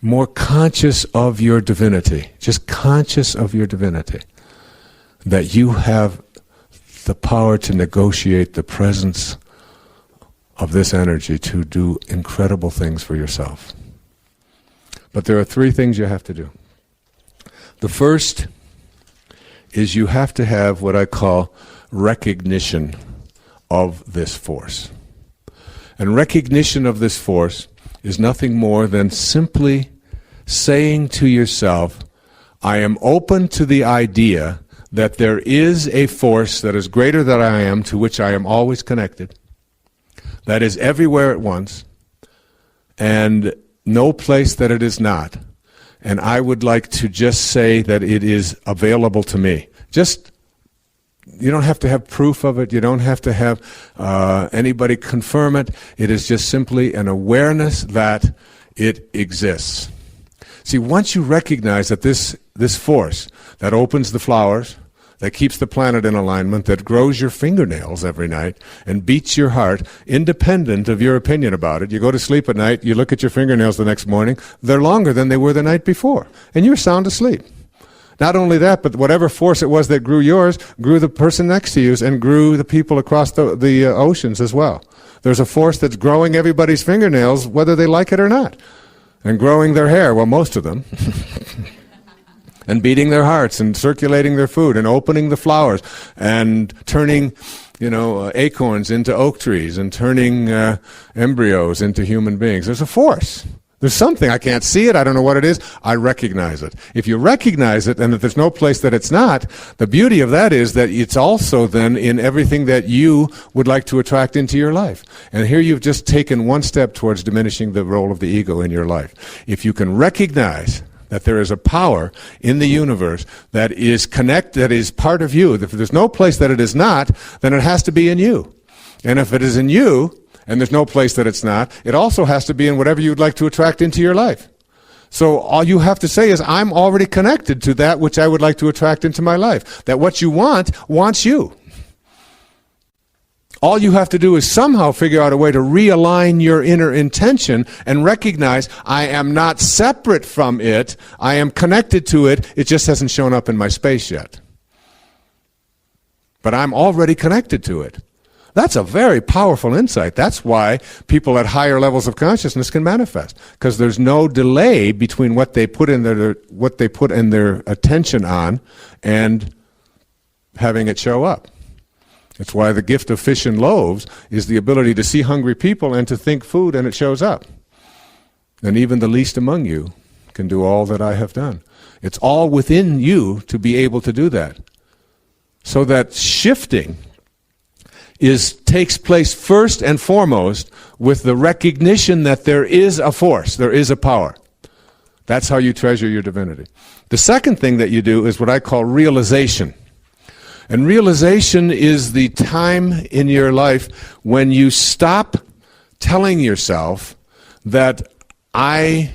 more conscious of your divinity, just conscious of your divinity, that you have the power to negotiate the presence of this energy to do incredible things for yourself. But there are three things you have to do. The first is you have to have what I call recognition of this force. And recognition of this force is nothing more than simply saying to yourself, I am open to the idea that there is a force that is greater than I am, to which I am always connected, that is everywhere at once, and no place that it is not. And I would like to just say that it is available to me. Just, you don't have to have proof of it. You don't have to have anybody confirm it. It is just simply an awareness that it exists. See, once you recognize that this force that opens the flowers, that keeps the planet in alignment, that grows your fingernails every night and beats your heart, independent of your opinion about it. You go to sleep at night, you look at your fingernails the next morning, they're longer than they were the night before, and you're sound asleep. Not only that, but whatever force it was that grew yours, grew the person next to you and grew the people across the oceans as well. There's a force that's growing everybody's fingernails, whether they like it or not, and growing their hair, well, most of them. And beating their hearts and circulating their food and opening the flowers and turning, acorns into oak trees and turning embryos into human beings. There's a force. There's something. I can't see it. I don't know what it is. I recognize it. If you recognize it and that there's no place that it's not, the beauty of that is that it's also then in everything that you would like to attract into your life. And here you've just taken one step towards diminishing the role of the ego in your life. If you can recognize that there is a power in the universe that is that is part of you. If there's no place that it is not, then it has to be in you. And if it is in you, and there's no place that it's not, it also has to be in whatever you'd like to attract into your life. So all you have to say is, I'm already connected to that which I would like to attract into my life. That what you want, wants you. All you have to do is somehow figure out a way to realign your inner intention and recognize I am not separate from it, I am connected to it, it just hasn't shown up in my space yet. But I'm already connected to it. That's a very powerful insight. That's why people at higher levels of consciousness can manifest, because there's no delay between what they put in their attention on and having it show up. It's why the gift of fish and loaves is the ability to see hungry people and to think food, and it shows up. And even the least among you can do all that I have done. It's all within you to be able to do that. So that shifting takes place first and foremost with the recognition that there is a force, there is a power. That's how you treasure your divinity. The second thing that you do is what I call realization. And realization is the time in your life when you stop telling yourself that I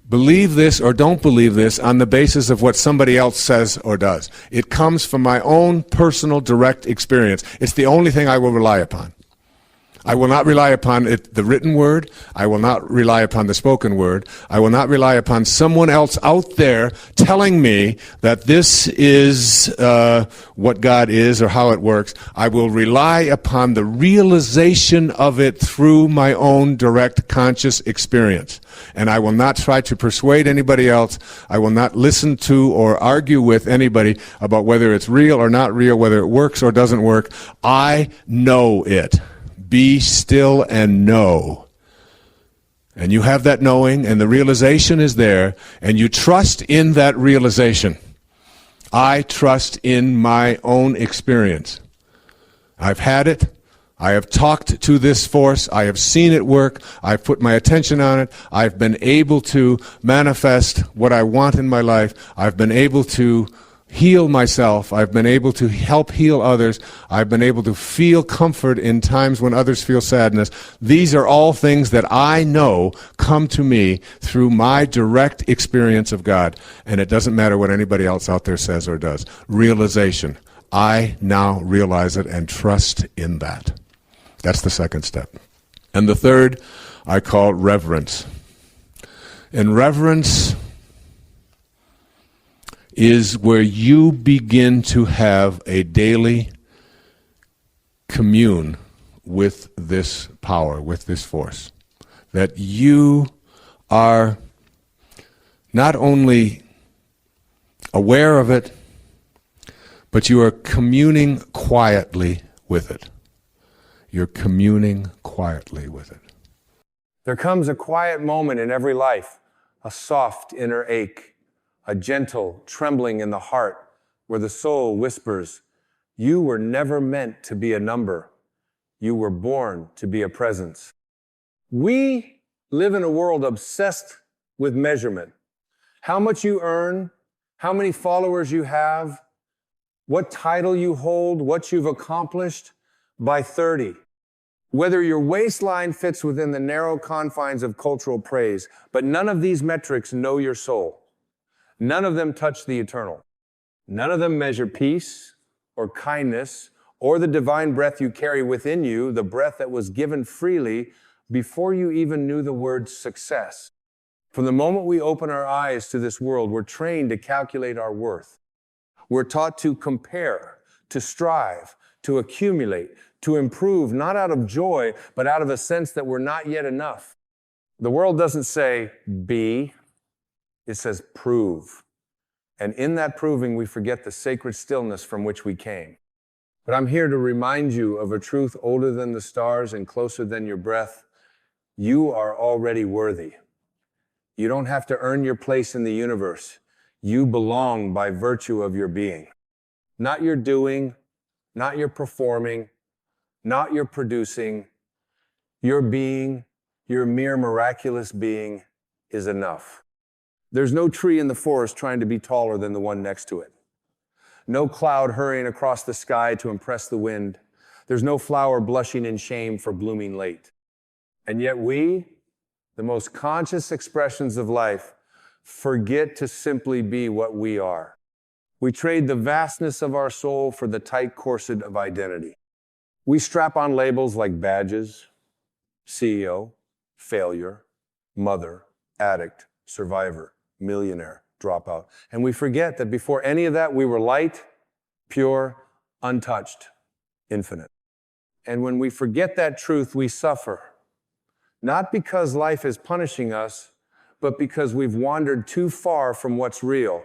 believe this or don't believe this on the basis of what somebody else says or does. It comes from my own personal direct experience. It's the only thing I will rely upon. I will not rely upon the written word. I will not rely upon the spoken word. I will not rely upon someone else out there telling me that this is what God is or how it works. I will rely upon the realization of it through my own direct conscious experience. And I will not try to persuade anybody else. I will not listen to or argue with anybody about whether it's real or not real, whether it works or doesn't work. I know it. Be still and know. And you have that knowing, and the realization is there, and you trust in that realization. I trust in my own experience. I've had it. I have talked to this force. I have seen it work. I've put my attention on it. I've been able to manifest what I want in my life. I've been able to heal myself. I've been able to help heal others. I've been able to feel comfort in times when others feel sadness. These are all things that I know come to me through my direct experience of God. And it doesn't matter what anybody else out there says or does. Realization. I now realize it and trust in that. That's the second step. And the third I call reverence. And reverence is where you begin to have a daily commune with this power, with this force. That you are not only aware of it, but you are communing quietly with it. You're communing quietly with it. There comes a quiet moment in every life, a soft inner ache, a gentle trembling in the heart where the soul whispers, "You were never meant to be a number. You were born to be a presence." We live in a world obsessed with measurement. How much you earn, how many followers you have, what title you hold, what you've accomplished by 30. Whether your waistline fits within the narrow confines of cultural praise, but none of these metrics know your soul. None of them touch the eternal. None of them measure peace or kindness or the divine breath you carry within you, the breath that was given freely before you even knew the word success. From the moment we open our eyes to this world, we're trained to calculate our worth. We're taught to compare, to strive, to accumulate, to improve, not out of joy, but out of a sense that we're not yet enough. The world doesn't say be, it says prove. And in that proving, we forget the sacred stillness from which we came. But I'm here to remind you of a truth older than the stars and closer than your breath. You are already worthy. You don't have to earn your place in the universe. You belong by virtue of your being. Not your doing, not your performing, not your producing. Your being, your mere miraculous being, is enough. There's no tree in the forest trying to be taller than the one next to it. No cloud hurrying across the sky to impress the wind. There's no flower blushing in shame for blooming late. And yet we, the most conscious expressions of life, forget to simply be what we are. We trade the vastness of our soul for the tight corset of identity. We strap on labels like badges, CEO, failure, mother, addict, survivor, millionaire, dropout. And we forget that before any of that, we were light, pure, untouched, infinite. And when we forget that truth, we suffer. Not because life is punishing us, but because we've wandered too far from what's real.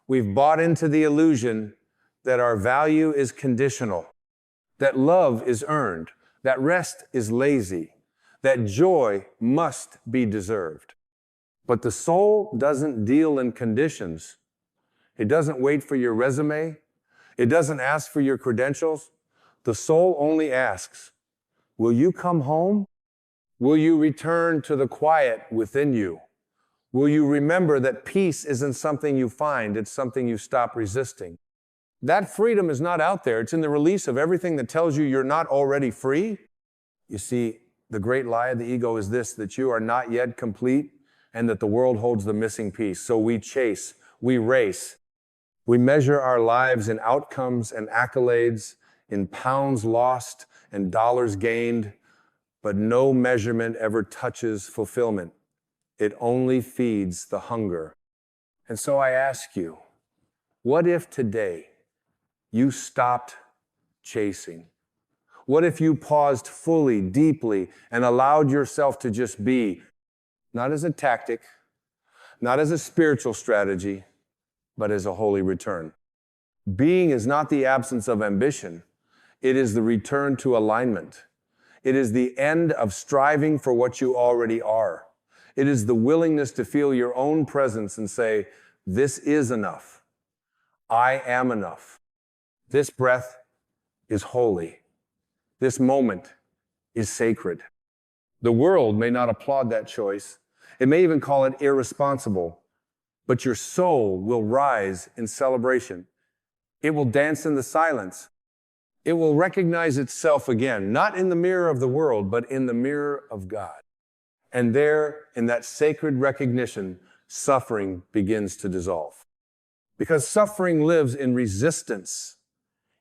We've bought into the illusion that our value is conditional, that love is earned, that rest is lazy, that joy must be deserved. But the soul doesn't deal in conditions. It doesn't wait for your resume. It doesn't ask for your credentials. The soul only asks, will you come home? Will you return to the quiet within you? Will you remember that peace isn't something you find, it's something you stop resisting? That freedom is not out there. It's in the release of everything that tells you you're not already free. You see, the great lie of the ego is this, that you are not yet complete and that the world holds the missing piece. So we chase, we race. We measure our lives in outcomes and accolades, in pounds lost and dollars gained, but no measurement ever touches fulfillment. It only feeds the hunger. And so I ask you, what if today you stopped chasing? What if you paused fully, deeply, and allowed yourself to just be, not as a tactic, not as a spiritual strategy, but as a holy return? Being is not the absence of ambition. It is the return to alignment. It is the end of striving for what you already are. It is the willingness to feel your own presence and say, this is enough. I am enough. This breath is holy. This moment is sacred. The world may not applaud that choice. It may even call it irresponsible, but your soul will rise in celebration. It will dance in the silence. It will recognize itself again, not in the mirror of the world, but in the mirror of God. And there, in that sacred recognition, suffering begins to dissolve. Because suffering lives in resistance,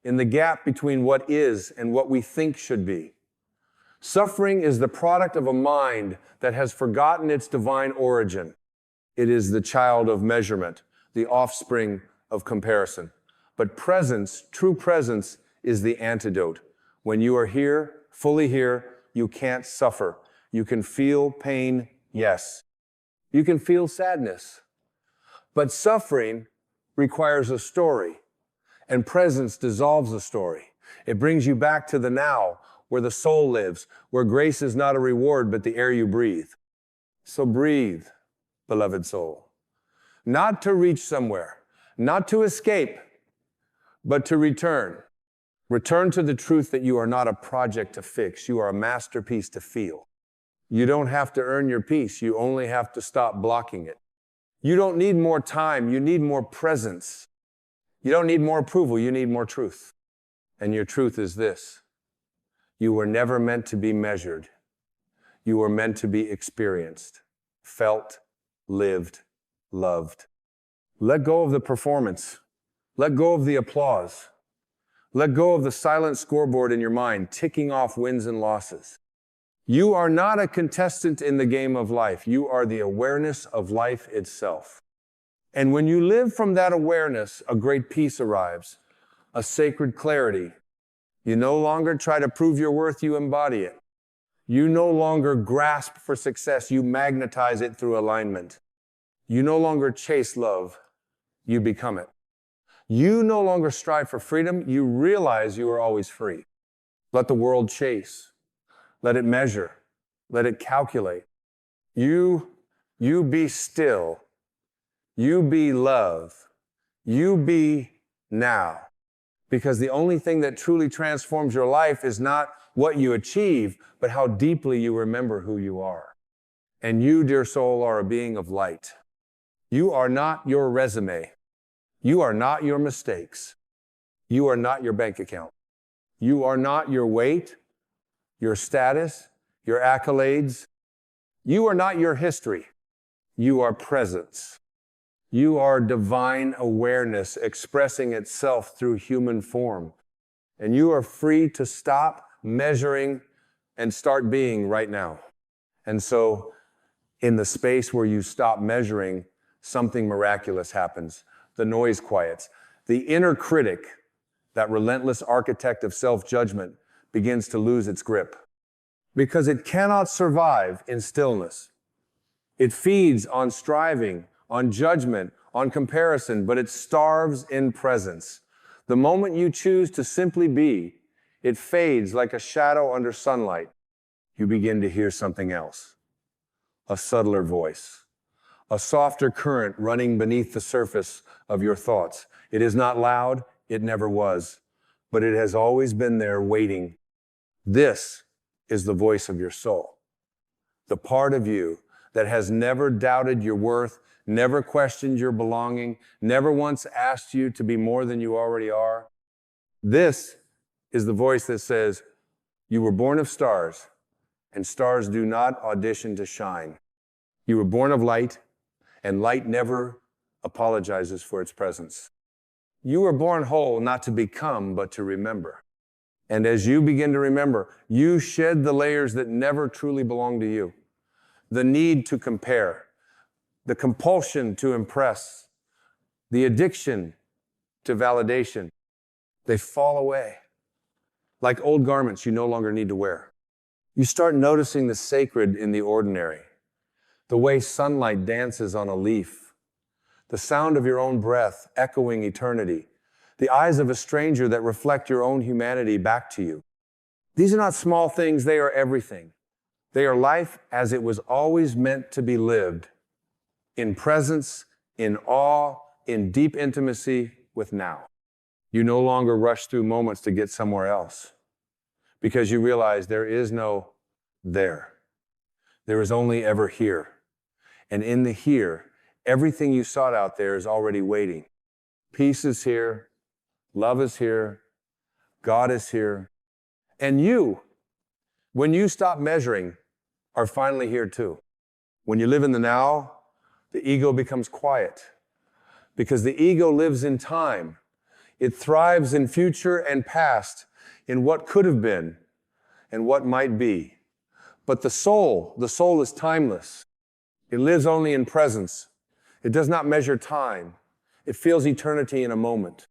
in the gap between what is and what we think should be. Suffering is the product of a mind that has forgotten its divine origin. It is the child of measurement, the offspring of comparison. But presence, true presence, is the antidote. When you are here, fully here, you can't suffer. You can feel pain, yes. You can feel sadness. But suffering requires a story, and presence dissolves the story. It brings you back to the now, where the soul lives, where grace is not a reward, but the air you breathe. So breathe, beloved soul. Not to reach somewhere, not to escape, but to return. Return to the truth that you are not a project to fix. You are a masterpiece to feel. You don't have to earn your peace. You only have to stop blocking it. You don't need more time. You need more presence. You don't need more approval. You need more truth. And your truth is this: you were never meant to be measured. You were meant to be experienced, felt, lived, loved. Let go of the performance. Let go of the applause. Let go of the silent scoreboard in your mind, ticking off wins and losses. You are not a contestant in the game of life. You are the awareness of life itself. And when you live from that awareness, a great peace arrives, a sacred clarity. You no longer try to prove your worth, you embody it. You no longer grasp for success, you magnetize it through alignment. You no longer chase love, you become it. You no longer strive for freedom, you realize you are always free. Let the world chase. Let it measure. Let it calculate. You be still. You be love. You be now. Because the only thing that truly transforms your life is not what you achieve, but how deeply you remember who you are. And you, dear soul, are a being of light. You are not your resume. You are not your mistakes. You are not your bank account. You are not your weight, your status, your accolades. You are not your history. You are presence. You are divine awareness expressing itself through human form. And you are free to stop measuring and start being right now. And so, in the space where you stop measuring, something miraculous happens. The noise quiets. The inner critic, that relentless architect of self-judgment, begins to lose its grip. Because it cannot survive in stillness. It feeds on striving, on judgment, on comparison, but it starves in presence. The moment you choose to simply be, it fades like a shadow under sunlight. You begin to hear something else. A subtler voice. A softer current running beneath the surface of your thoughts. It is not loud, it never was, but it has always been there waiting. This is the voice of your soul. The part of you that has never doubted your worth, never questioned your belonging, never once asked you to be more than you already are. This is the voice that says, you were born of stars, and stars do not audition to shine. You were born of light, and light never apologizes for its presence. You were born whole, not to become, but to remember. And as you begin to remember, you shed the layers that never truly belong to you. The need to compare, the compulsion to impress, the addiction to validation, they fall away. Like old garments you no longer need to wear. You start noticing the sacred in the ordinary, the way sunlight dances on a leaf, the sound of your own breath echoing eternity, the eyes of a stranger that reflect your own humanity back to you. These are not small things, they are everything. They are life as it was always meant to be lived, in presence, in awe, in deep intimacy with now. You no longer rush through moments to get somewhere else because you realize there is no there. There is only ever here. And in the here, everything you sought out there is already waiting. Peace is here. Love is here. God is here. And you, when you stop measuring, are finally here too. When you live in the now, the ego becomes quiet because the ego lives in time. It thrives in future and past, in what could have been and what might be. But the soul is timeless. It lives only in presence. It does not measure time. It feels eternity in a moment.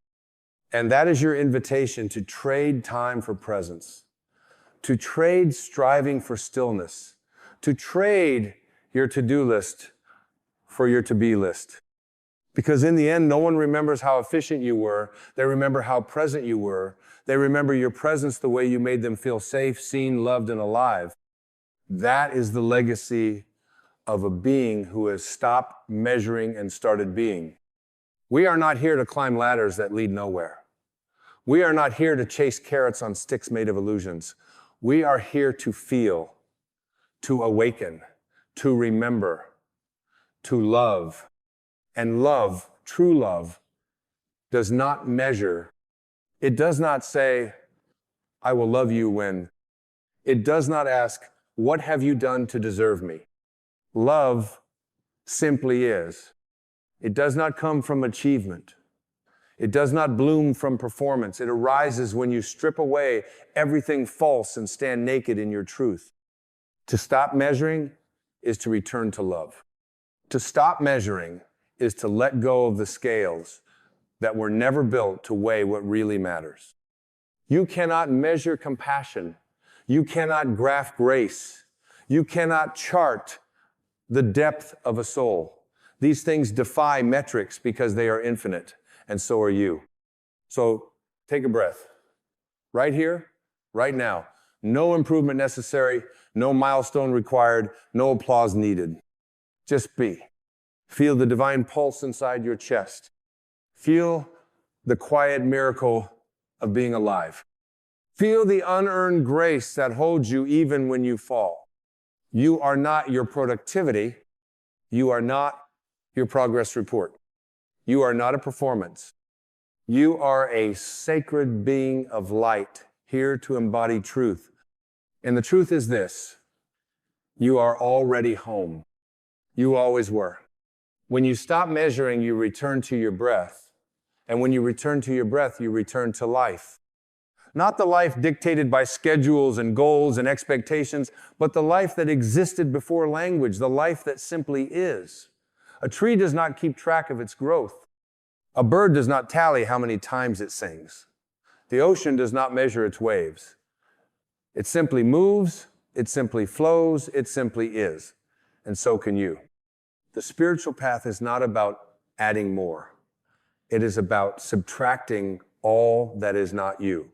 And that is your invitation to trade time for presence, to trade striving for stillness, to trade your to-do list for your to-be list. Because in the end, no one remembers how efficient you were. They remember how present you were. They remember your presence the way you made them feel safe, seen, loved, and alive. That is the legacy of a being who has stopped measuring and started being. We are not here to climb ladders that lead nowhere. We are not here to chase carrots on sticks made of illusions. We are here to feel, to awaken, to remember, to love. And love, true love, does not measure. It does not say, I will love you when. It does not ask, what have you done to deserve me? Love simply is. It does not come from achievement. It does not bloom from performance. It arises when you strip away everything false and stand naked in your truth. To stop measuring is to return to love. To stop measuring is to let go of the scales that were never built to weigh what really matters. You cannot measure compassion. You cannot graph grace. You cannot chart the depth of a soul. These things defy metrics because they are infinite, and so are you. So take a breath. Right here, right now. No improvement necessary, no milestone required, no applause needed. Just be. Feel the divine pulse inside your chest. Feel the quiet miracle of being alive. Feel the unearned grace that holds you even when you fall. You are not your productivity. You are not your progress report. You are not a performance. You are a sacred being of light, here to embody truth. And the truth is this: you are already home. You always were. When you stop measuring, you return to your breath. And when you return to your breath, you return to life. Not the life dictated by schedules and goals and expectations, but the life that existed before language, the life that simply is. A tree does not keep track of its growth. A bird does not tally how many times it sings. The ocean does not measure its waves. It simply moves, it simply flows, it simply is. And so can you. The spiritual path is not about adding more. It is about subtracting all that is not you.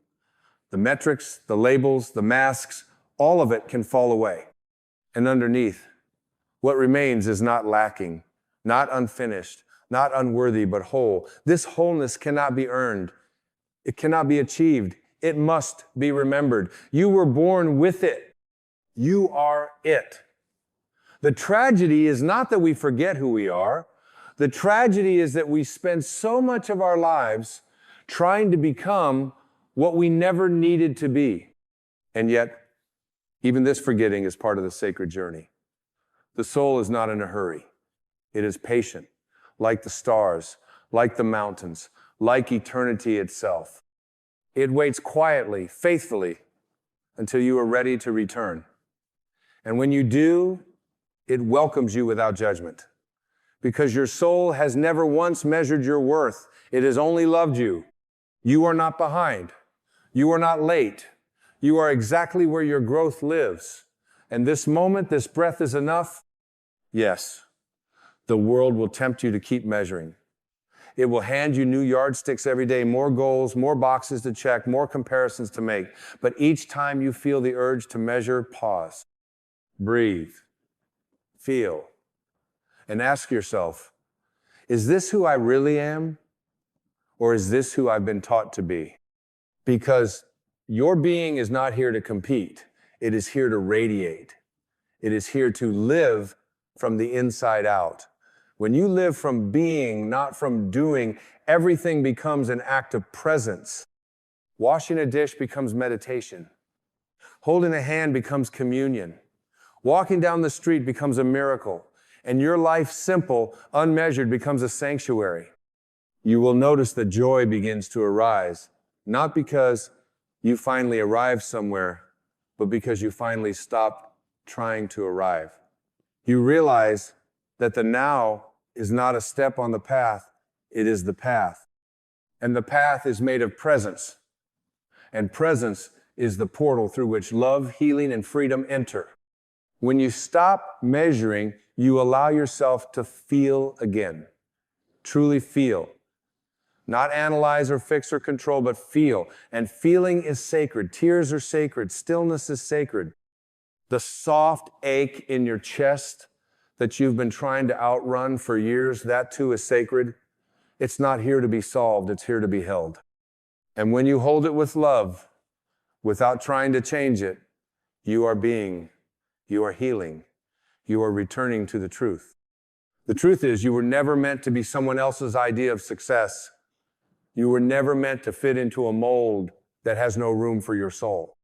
The metrics, the labels, the masks, all of it can fall away. And underneath, what remains is not lacking, not unfinished, not unworthy, but whole. This wholeness cannot be earned. It cannot be achieved. It must be remembered. You were born with it. You are it. The tragedy is not that we forget who we are. The tragedy is that we spend so much of our lives trying to become what we never needed to be. And yet, even this forgetting is part of the sacred journey. The soul is not in a hurry. It is patient, like the stars, like the mountains, like eternity itself. It waits quietly, faithfully, until you are ready to return. And when you do, it welcomes you without judgment. Because your soul has never once measured your worth. It has only loved you. You are not behind. You are not late. You are exactly where your growth lives. And this moment, this breath is enough. Yes, the world will tempt you to keep measuring. It will hand you new yardsticks every day, more goals, more boxes to check, more comparisons to make. But each time you feel the urge to measure, pause, breathe, feel, and ask yourself, is this who I really am? Or is this who I've been taught to be? Because your being is not here to compete. It is here to radiate. It is here to live from the inside out. When you live from being, not from doing, everything becomes an act of presence. Washing a dish becomes meditation. Holding a hand becomes communion. Walking down the street becomes a miracle. And your life, simple, unmeasured, becomes a sanctuary. You will notice that joy begins to arise, not because you finally arrived somewhere, but because you finally stopped trying to arrive. You realize that the now is not a step on the path, it is the path. And the path is made of presence. And presence is the portal through which love, healing, and freedom enter. When you stop measuring, you allow yourself to feel again. Truly feel. Not analyze or fix or control, but feel. And feeling is sacred. Tears are sacred. Stillness is sacred. The soft ache in your chest that you've been trying to outrun for years, that too is sacred. It's not here to be solved, it's here to be held. And when you hold it with love, without trying to change it, you are being, you are healing, you are returning to the truth. The truth is, you were never meant to be someone else's idea of success. You were never meant to fit into a mold that has no room for your soul.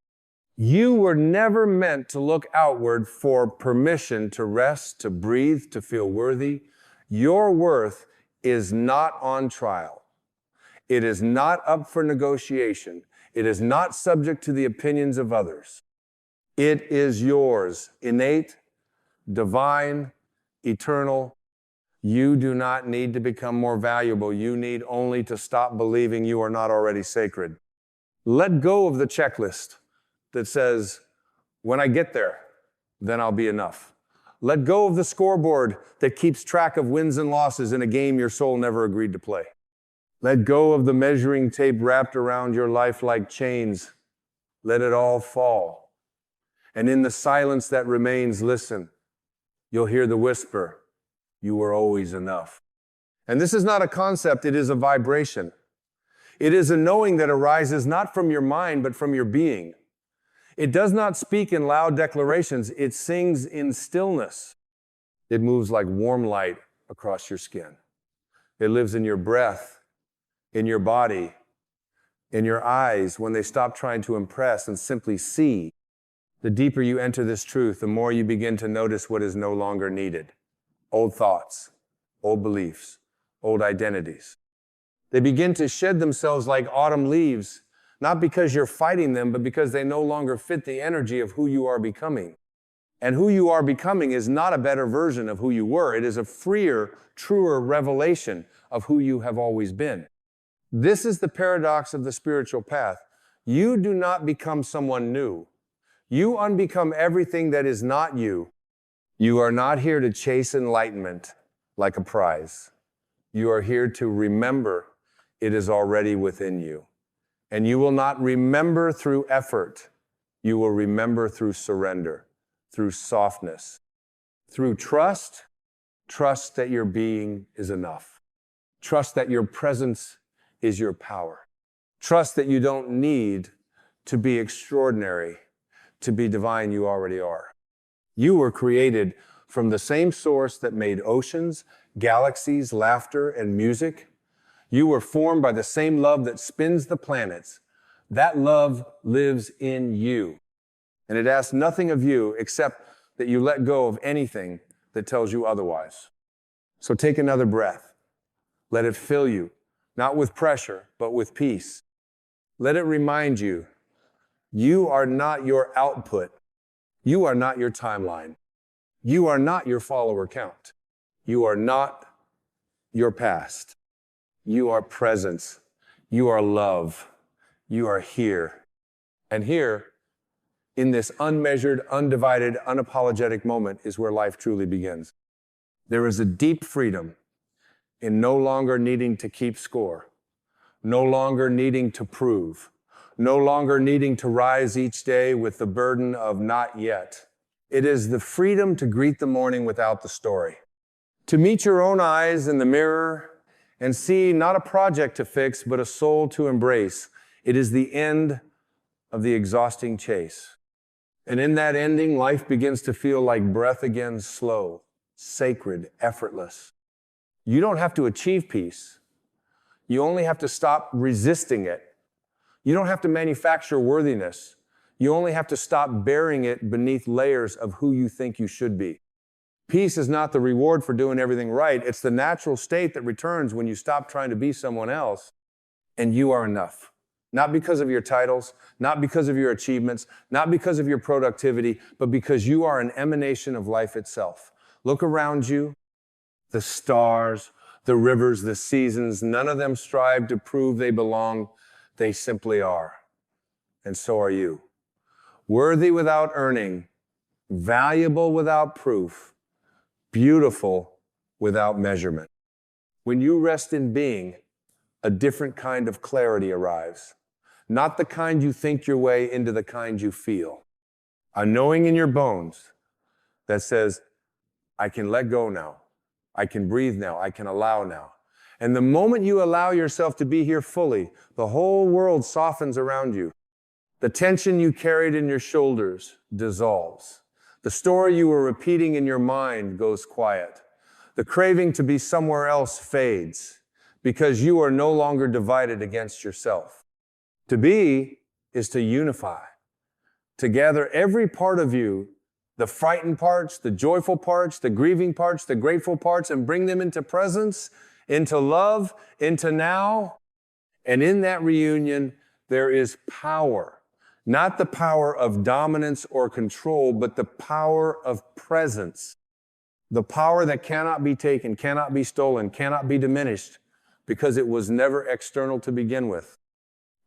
You were never meant to look outward for permission to rest, to breathe, to feel worthy. Your worth is not on trial. It is not up for negotiation. It is not subject to the opinions of others. It is yours, innate, divine, eternal. You do not need to become more valuable. You need only to stop believing you are not already sacred. Let go of the checklist that says, when I get there, then I'll be enough. Let go of the scoreboard that keeps track of wins and losses in a game your soul never agreed to play. Let go of the measuring tape wrapped around your life like chains. Let it all fall. And in the silence that remains, listen. You'll hear the whisper, you were always enough. And this is not a concept, it is a vibration. It is a knowing that arises not from your mind, but from your being. It does not speak in loud declarations, it sings in stillness. It moves like warm light across your skin. It lives in your breath, in your body, in your eyes when they stop trying to impress and simply see. The deeper you enter this truth, the more you begin to notice what is no longer needed. Old thoughts, old beliefs, old identities. They begin to shed themselves like autumn leaves, not because you're fighting them, but because they no longer fit the energy of who you are becoming. And who you are becoming is not a better version of who you were. It is a freer, truer revelation of who you have always been. This is the paradox of the spiritual path. You do not become someone new. You unbecome everything that is not you. You are not here to chase enlightenment like a prize. You are here to remember it is already within you. And you will not remember through effort. You will remember through surrender, through softness, through trust. Trust that your being is enough. Trust that your presence is your power. Trust that you don't need to be extraordinary to be divine. You already are. You were created from the same source that made oceans, galaxies, laughter, and music. You were formed by the same love that spins the planets. That love lives in you. And it asks nothing of you except that you let go of anything that tells you otherwise. So take another breath. Let it fill you, not with pressure, but with peace. Let it remind you, you are not your output. You are not your timeline. You are not your follower count. You are not your past. You are presence. You are love. You are here. And here, in this unmeasured, undivided, unapologetic moment is where life truly begins. There is a deep freedom in no longer needing to keep score, no longer needing to prove, no longer needing to rise each day with the burden of not yet. It is the freedom to greet the morning without the story, to meet your own eyes in the mirror and see not a project to fix, but a soul to embrace. It is the end of the exhausting chase. And in that ending, life begins to feel like breath again, slow, sacred, effortless. You don't have to achieve peace. You only have to stop resisting it. You don't have to manufacture worthiness. You only have to stop burying it beneath layers of who you think you should be. Peace is not the reward for doing everything right. It's the natural state that returns when you stop trying to be someone else and you are enough. Not because of your titles, not because of your achievements, not because of your productivity, but because you are an emanation of life itself. Look around you. The stars, the rivers, the seasons, none of them strive to prove they belong. They simply are. And so are you. Worthy without earning, valuable without proof, beautiful without measurement. When you rest in being, a different kind of clarity arrives. Not the kind you think your way into the kind you feel. A knowing in your bones that says, I can let go now. I can breathe now. I can allow now. And the moment you allow yourself to be here fully, the whole world softens around you. The tension you carried in your shoulders dissolves. The story you were repeating in your mind goes quiet. The craving to be somewhere else fades because you are no longer divided against yourself. To be is to unify, to gather every part of you, the frightened parts, the joyful parts, the grieving parts, the grateful parts, and bring them into presence, into love, into now. And in that reunion, there is power. Not the power of dominance or control, but the power of presence. The power that cannot be taken, cannot be stolen, cannot be diminished, because it was never external to begin with.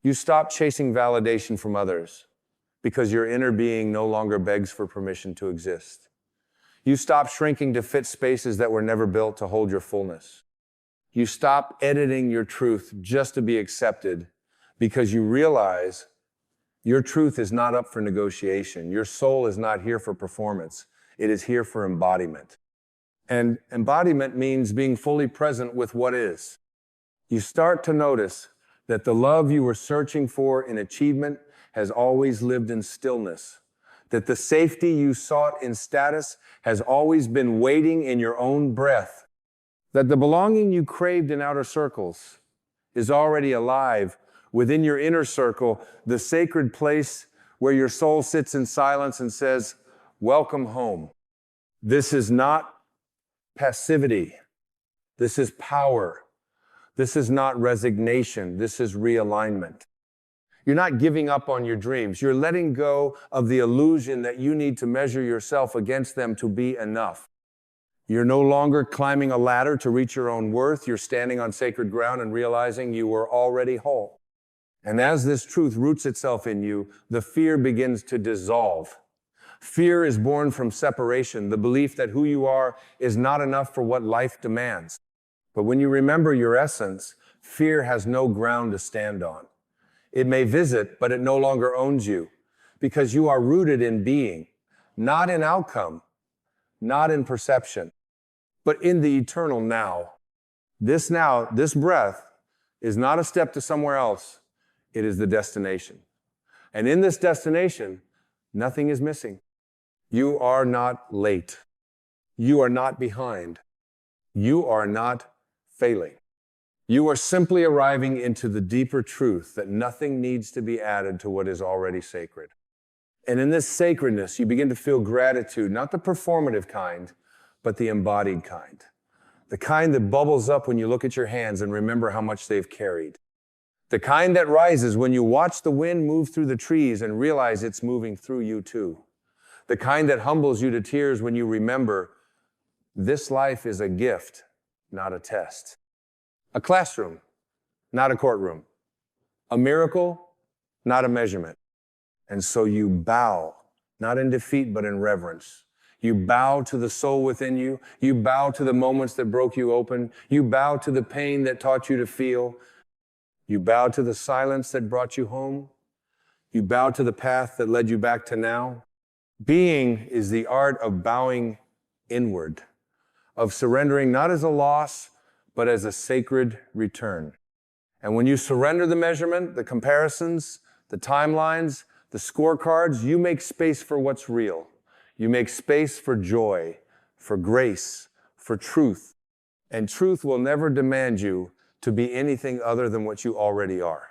You stop chasing validation from others, because your inner being no longer begs for permission to exist. You stop shrinking to fit spaces that were never built to hold your fullness. You stop editing your truth just to be accepted, because you realize your truth is not up for negotiation. Your soul is not here for performance. It is here for embodiment. And embodiment means being fully present with what is. You start to notice that the love you were searching for in achievement has always lived in stillness. That the safety you sought in status has always been waiting in your own breath. That the belonging you craved in outer circles is already alive within your inner circle, the sacred place where your soul sits in silence and says, welcome home. This is not passivity. This is power. This is not resignation. This is realignment. You're not giving up on your dreams. You're letting go of the illusion that you need to measure yourself against them to be enough. You're no longer climbing a ladder to reach your own worth. You're standing on sacred ground and realizing you were already whole. And as this truth roots itself in you, the fear begins to dissolve. Fear is born from separation, the belief that who you are is not enough for what life demands. But when you remember your essence, fear has no ground to stand on. It may visit, but it no longer owns you, because you are rooted in being, not in outcome, not in perception, but in the eternal now. This now, this breath, is not a step to somewhere else. It is the destination. And in this destination, nothing is missing. You are not late. You are not behind. You are not failing. You are simply arriving into the deeper truth that nothing needs to be added to what is already sacred. And in this sacredness, you begin to feel gratitude, not the performative kind, but the embodied kind. The kind that bubbles up when you look at your hands and remember how much they've carried. The kind that rises when you watch the wind move through the trees and realize it's moving through you too. The kind that humbles you to tears when you remember this life is a gift, not a test. A classroom, not a courtroom. A miracle, not a measurement. And so you bow, not in defeat, but in reverence. You bow to the soul within you. You bow to the moments that broke you open. You bow to the pain that taught you to feel. You bow to the silence that brought you home. You bow to the path that led you back to now. Being is the art of bowing inward, of surrendering not as a loss, but as a sacred return. And when you surrender the measurement, the comparisons, the timelines, the scorecards, you make space for what's real. You make space for joy, for grace, for truth. And truth will never demand you to be anything other than what you already are.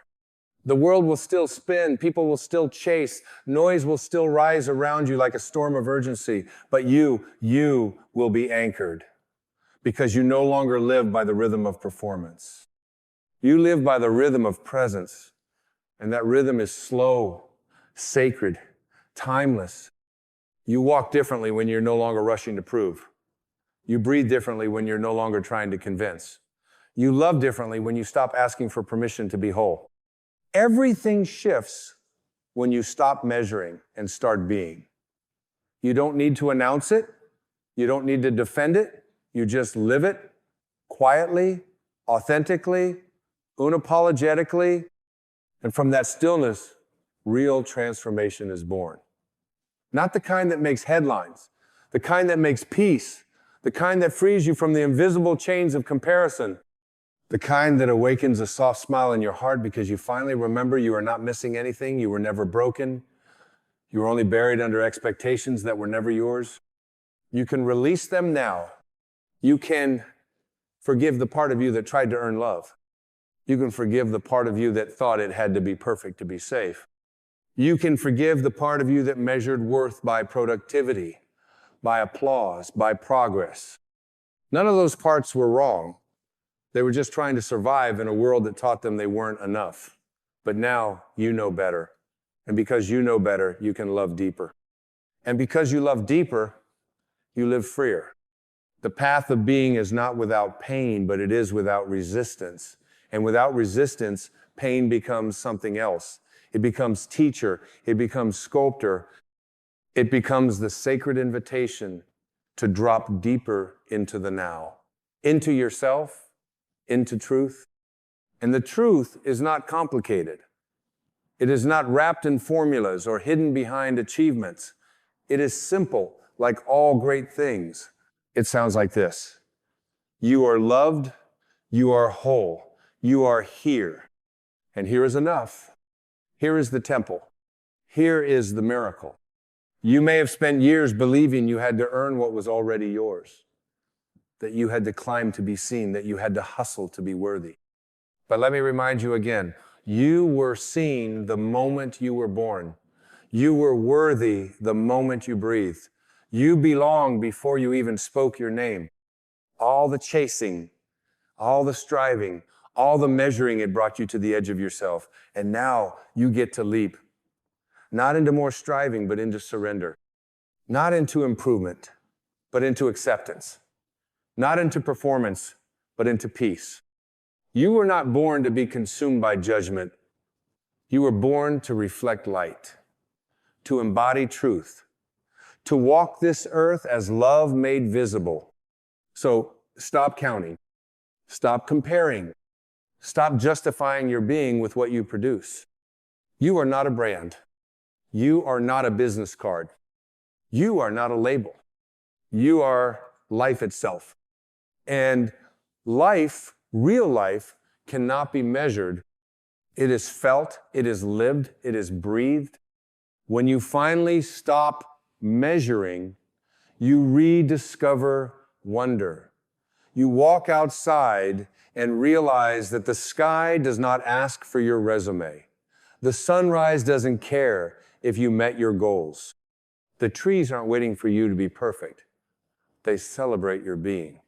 The world will still spin, people will still chase, noise will still rise around you like a storm of urgency, but you will be anchored because you no longer live by the rhythm of performance. You live by the rhythm of presence, and that rhythm is slow, sacred, timeless. You walk differently when you're no longer rushing to prove. You breathe differently when you're no longer trying to convince. You love differently when you stop asking for permission to be whole. Everything shifts when you stop measuring and start being. You don't need to announce it. You don't need to defend it. You just live it quietly, authentically, unapologetically. And from that stillness, real transformation is born. Not the kind that makes headlines, the kind that makes peace, the kind that frees you from the invisible chains of comparison, the kind that awakens a soft smile in your heart because you finally remember you are not missing anything, you were never broken, you were only buried under expectations that were never yours. You can release them now. You can forgive the part of you that tried to earn love. You can forgive the part of you that thought it had to be perfect to be safe. You can forgive the part of you that measured worth by productivity, by applause, by progress. None of those parts were wrong. They were just trying to survive in a world that taught them they weren't enough. But now you know better. And because you know better, you can love deeper. And because you love deeper, you live freer. The path of being is not without pain, but it is without resistance. And without resistance, pain becomes something else. It becomes teacher. It becomes sculptor. It becomes the sacred invitation to drop deeper into the now, into yourself, into truth. And the truth is not complicated. It is not wrapped in formulas or hidden behind achievements. It is simple, like all great things. It sounds like this. You are loved. You are whole. You are here. And here is enough. Here is the temple. Here is the miracle. You may have spent years believing you had to earn what was already yours, that you had to climb to be seen, that you had to hustle to be worthy. But let me remind you again, you were seen the moment you were born. You were worthy the moment you breathed. You belonged before you even spoke your name. All the chasing, all the striving, all the measuring, it brought you to the edge of yourself. And now you get to leap, not into more striving, but into surrender. Not into improvement, but into acceptance. Not into performance, but into peace. You were not born to be consumed by judgment. You were born to reflect light, to embody truth, to walk this earth as love made visible. So stop counting, stop comparing, stop justifying your being with what you produce. You are not a brand. You are not a business card. You are not a label. You are life itself. And life, real life, cannot be measured. It is felt, it is lived, it is breathed. When you finally stop measuring, you rediscover wonder. You walk outside and realize that the sky does not ask for your resume. The sunrise doesn't care if you met your goals. The trees aren't waiting for you to be perfect. They celebrate your being.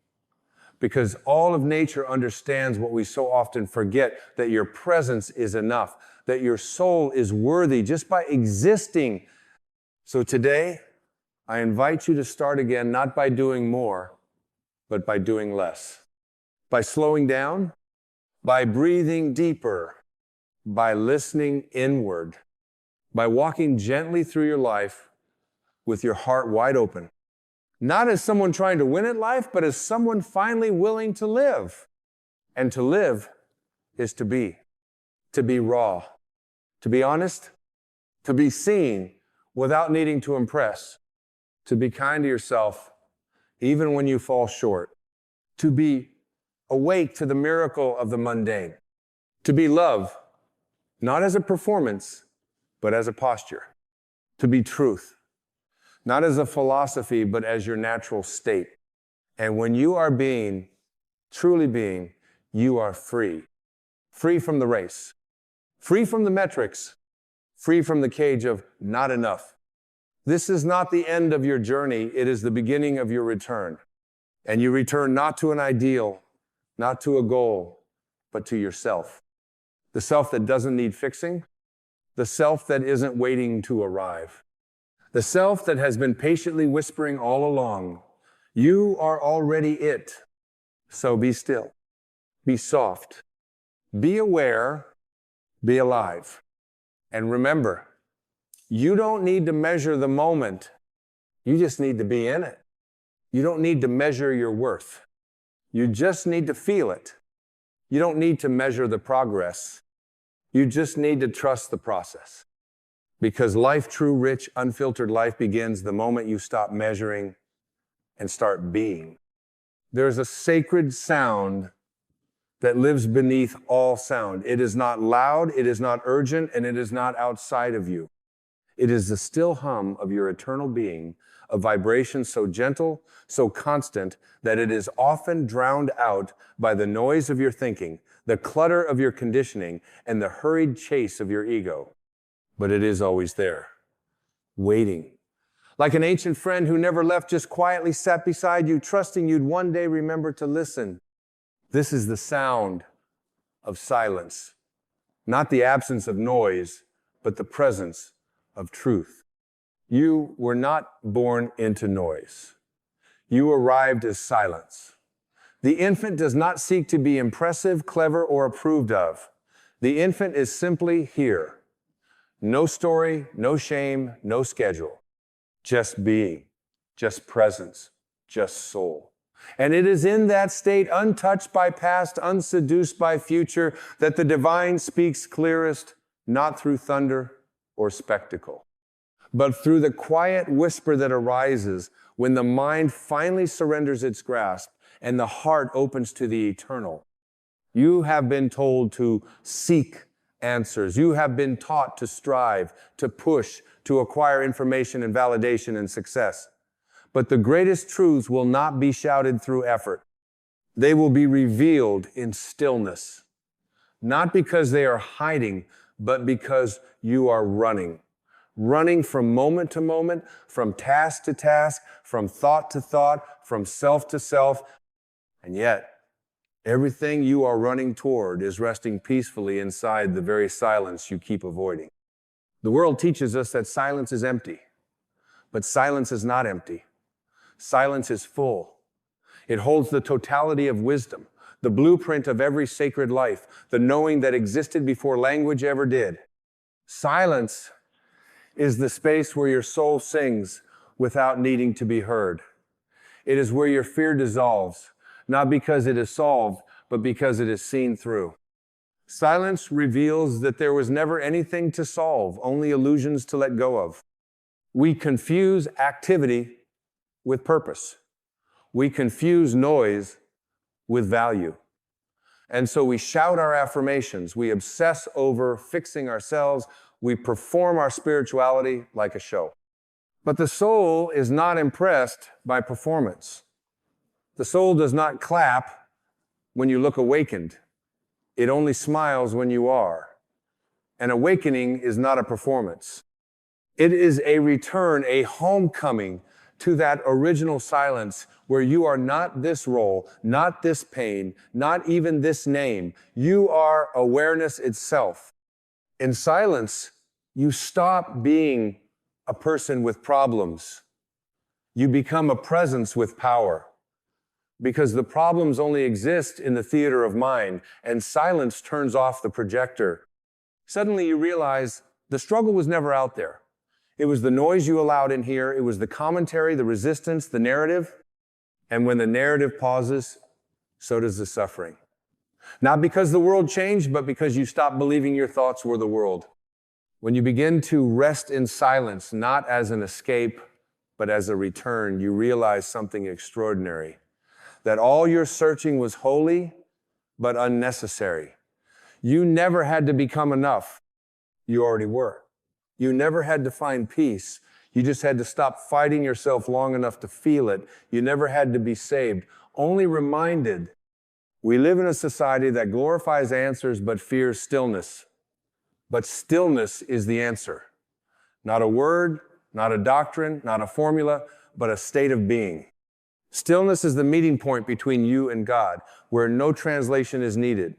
Because all of nature understands what we so often forget, that your presence is enough, that your soul is worthy just by existing. So today, I invite you to start again, not by doing more, but by doing less. By slowing down, by breathing deeper, by listening inward, by walking gently through your life with your heart wide open. Not as someone trying to win at life, but as someone finally willing to live. And to live is to be raw, to be honest, to be seen without needing to impress, to be kind to yourself even when you fall short, to be awake to the miracle of the mundane, to be love, not as a performance, but as a posture, to be truth, not as a philosophy, but as your natural state. And when you are being, truly being, you are free. Free from the race, free from the metrics, free from the cage of not enough. This is not the end of your journey, it is the beginning of your return. And you return not to an ideal, not to a goal, but to yourself. The self that doesn't need fixing, the self that isn't waiting to arrive. The self that has been patiently whispering all along, You are already it. So be still, be soft, be aware, be alive. And remember, you don't need to measure the moment. You just need to be in it. You don't need to measure your worth. You just need to feel it. You don't need to measure the progress. You just need to trust the process. Because life, true, rich, unfiltered life begins the moment you stop measuring and start being. There's a sacred sound that lives beneath all sound. It is not loud, it is not urgent, and it is not outside of you. It is the still hum of your eternal being, a vibration so gentle, so constant, that it is often drowned out by the noise of your thinking, the clutter of your conditioning, and the hurried chase of your ego. But it is always there, waiting. Like an ancient friend who never left, just quietly sat beside you, trusting you'd one day remember to listen. This is the sound of silence. Not the absence of noise, but the presence of truth. You were not born into noise. You arrived as silence. The infant does not seek to be impressive, clever, or approved of. The infant is simply here. No story, no shame, no schedule. Just being, just presence, just soul. And it is in that state, untouched by past, unseduced by future, that the divine speaks clearest, not through thunder or spectacle, but through the quiet whisper that arises when the mind finally surrenders its grasp and the heart opens to the eternal. You have been told to seek answers. You have been taught to strive, to push, to acquire information and validation and success. But the greatest truths will not be shouted through effort. They will be revealed in stillness. Not because they are hiding, but because you are running. Running from moment to moment, from task to task, from thought to thought, from self to self. And yet, everything you are running toward is resting peacefully inside the very silence you keep avoiding. The world teaches us that silence is empty, but silence is not empty. Silence is full. It holds the totality of wisdom, the blueprint of every sacred life, the knowing that existed before language ever did. Silence is the space where your soul sings without needing to be heard. It is where your fear dissolves, not because it is solved, but because it is seen through. Silence reveals that there was never anything to solve, only illusions to let go of. We confuse activity with purpose. We confuse noise with value. And so we shout our affirmations, we obsess over fixing ourselves, we perform our spirituality like a show. But the soul is not impressed by performance. The soul does not clap when you look awakened. It only smiles when you are. An awakening is not a performance. It is a return, a homecoming to that original silence where you are not this role, not this pain, not even this name. You are awareness itself. In silence, you stop being a person with problems. You become a presence with power. Because the problems only exist in the theater of mind, and silence turns off the projector. Suddenly you realize the struggle was never out there. It was the noise you allowed in here. It was the commentary, the resistance, the narrative. And when the narrative pauses, so does the suffering. Not because the world changed, but because you stopped believing your thoughts were the world. When you begin to rest in silence, not as an escape, but as a return, you realize something extraordinary. That all your searching was holy, but unnecessary. You never had to become enough. You already were. You never had to find peace. You just had to stop fighting yourself long enough to feel it. You never had to be saved. Only reminded, we live in a society that glorifies answers but fears stillness. But stillness is the answer. Not a word, not a doctrine, not a formula, but a state of being. Stillness is the meeting point between you and God, where no translation is needed.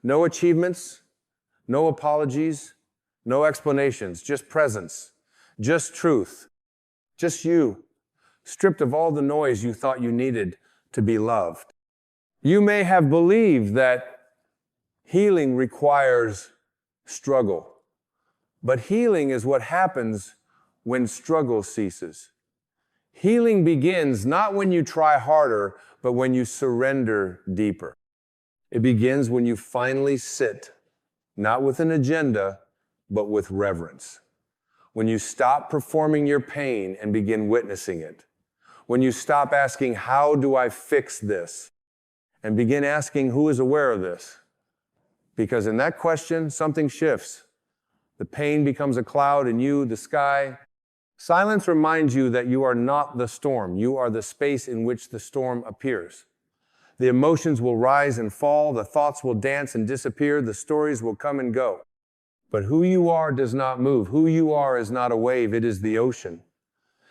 No achievements, no apologies, no explanations, just presence, just truth, just you, stripped of all the noise you thought you needed to be loved. You may have believed that healing requires struggle, but healing is what happens when struggle ceases. Healing begins not when you try harder, but when you surrender deeper. It begins when you finally sit, not with an agenda, but with reverence. When you stop performing your pain and begin witnessing it. When you stop asking, how do I fix this? And begin asking, who is aware of this? Because in that question, something shifts. The pain becomes a cloud and you, the sky. Silence reminds you that you are not the storm. You are the space in which the storm appears. The emotions will rise and fall. The thoughts will dance and disappear. The stories will come and go. But who you are does not move. Who you are is not a wave. It is the ocean.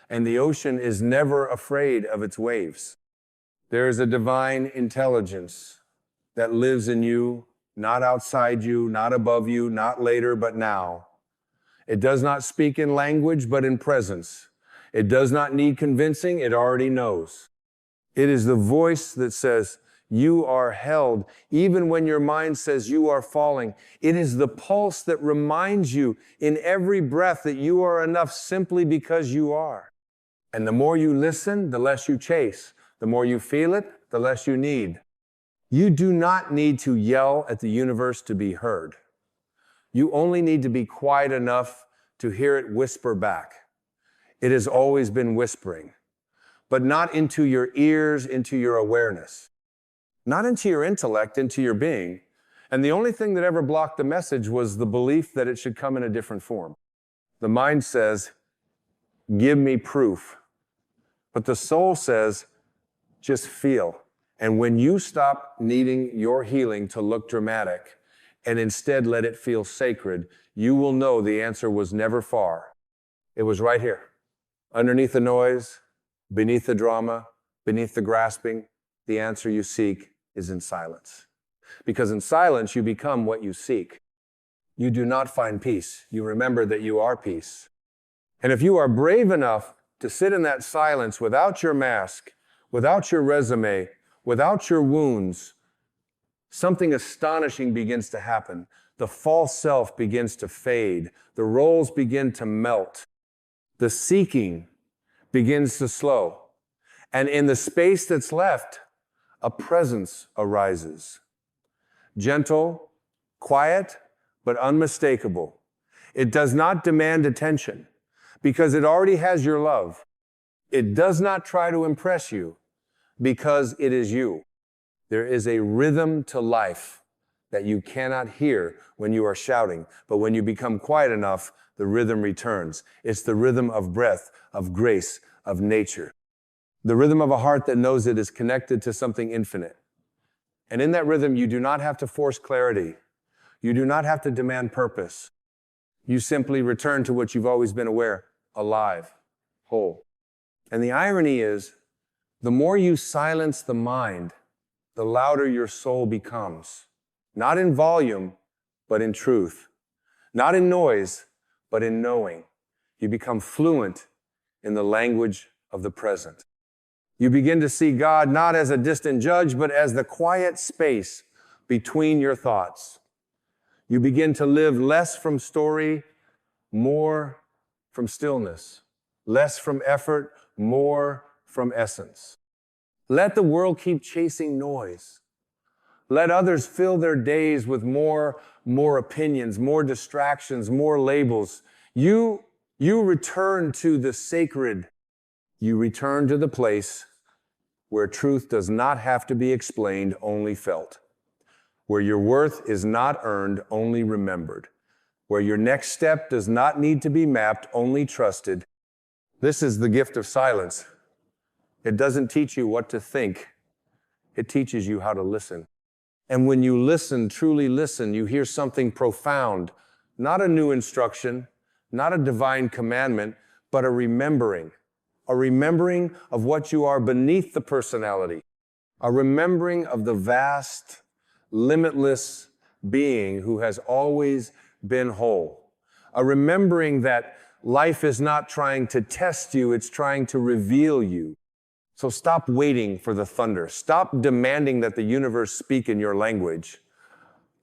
And the ocean is never afraid of its waves. There is a divine intelligence that lives in you, not outside you, not above you, not later, but now. It does not speak in language, but in presence. It does not need convincing, it already knows. It is the voice that says, you are held, even when your mind says you are falling. It is the pulse that reminds you in every breath that you are enough simply because you are. And the more you listen, the less you chase. The more you feel it, the less you need. You do not need to yell at the universe to be heard. You only need to be quiet enough to hear it whisper back. It has always been whispering, but not into your ears, into your awareness. Not into your intellect, into your being. And the only thing that ever blocked the message was the belief that it should come in a different form. The mind says, give me proof. But the soul says, just feel. And when you stop needing your healing to look dramatic and instead let it feel sacred, you will know the answer was never far. It was right here. Underneath the noise, beneath the drama, beneath the grasping, the answer you seek is in silence. Because in silence, you become what you seek. You do not find peace. You remember that you are peace. And if you are brave enough to sit in that silence without your mask, without your resume, without your wounds, something astonishing begins to happen. The false self begins to fade. The roles begin to melt. The seeking begins to slow. And in the space that's left, a presence arises. Gentle, quiet, but unmistakable. It does not demand attention because it already has your love. It does not try to impress you because it is you. There is a rhythm to life that you cannot hear when you are shouting, but when you become quiet enough, the rhythm returns. It's the rhythm of breath, of grace, of nature. The rhythm of a heart that knows it is connected to something infinite. And in that rhythm, you do not have to force clarity. You do not have to demand purpose. You simply return to what you've always been aware, alive, whole. And the irony is, the more you silence the mind, the louder your soul becomes. Not in volume, but in truth. Not in noise, but in knowing. You become fluent in the language of the present. You begin to see God not as a distant judge, but as the quiet space between your thoughts. You begin to live less from story, more from stillness. Less from effort, more from essence. Let the world keep chasing noise. Let others fill their days with more opinions, more distractions, more labels. You return to the sacred. You return to the place where truth does not have to be explained, only felt. Where your worth is not earned, only remembered. Where your next step does not need to be mapped, only trusted. This is the gift of silence. It doesn't teach you what to think. It teaches you how to listen. And when you listen, truly listen, you hear something profound. Not a new instruction, not a divine commandment, but a remembering. A remembering of what you are beneath the personality. A remembering of the vast, limitless being who has always been whole. A remembering that Life is not trying to test you, it's trying to reveal you. So stop waiting for the thunder. Stop demanding that the universe speak in your language.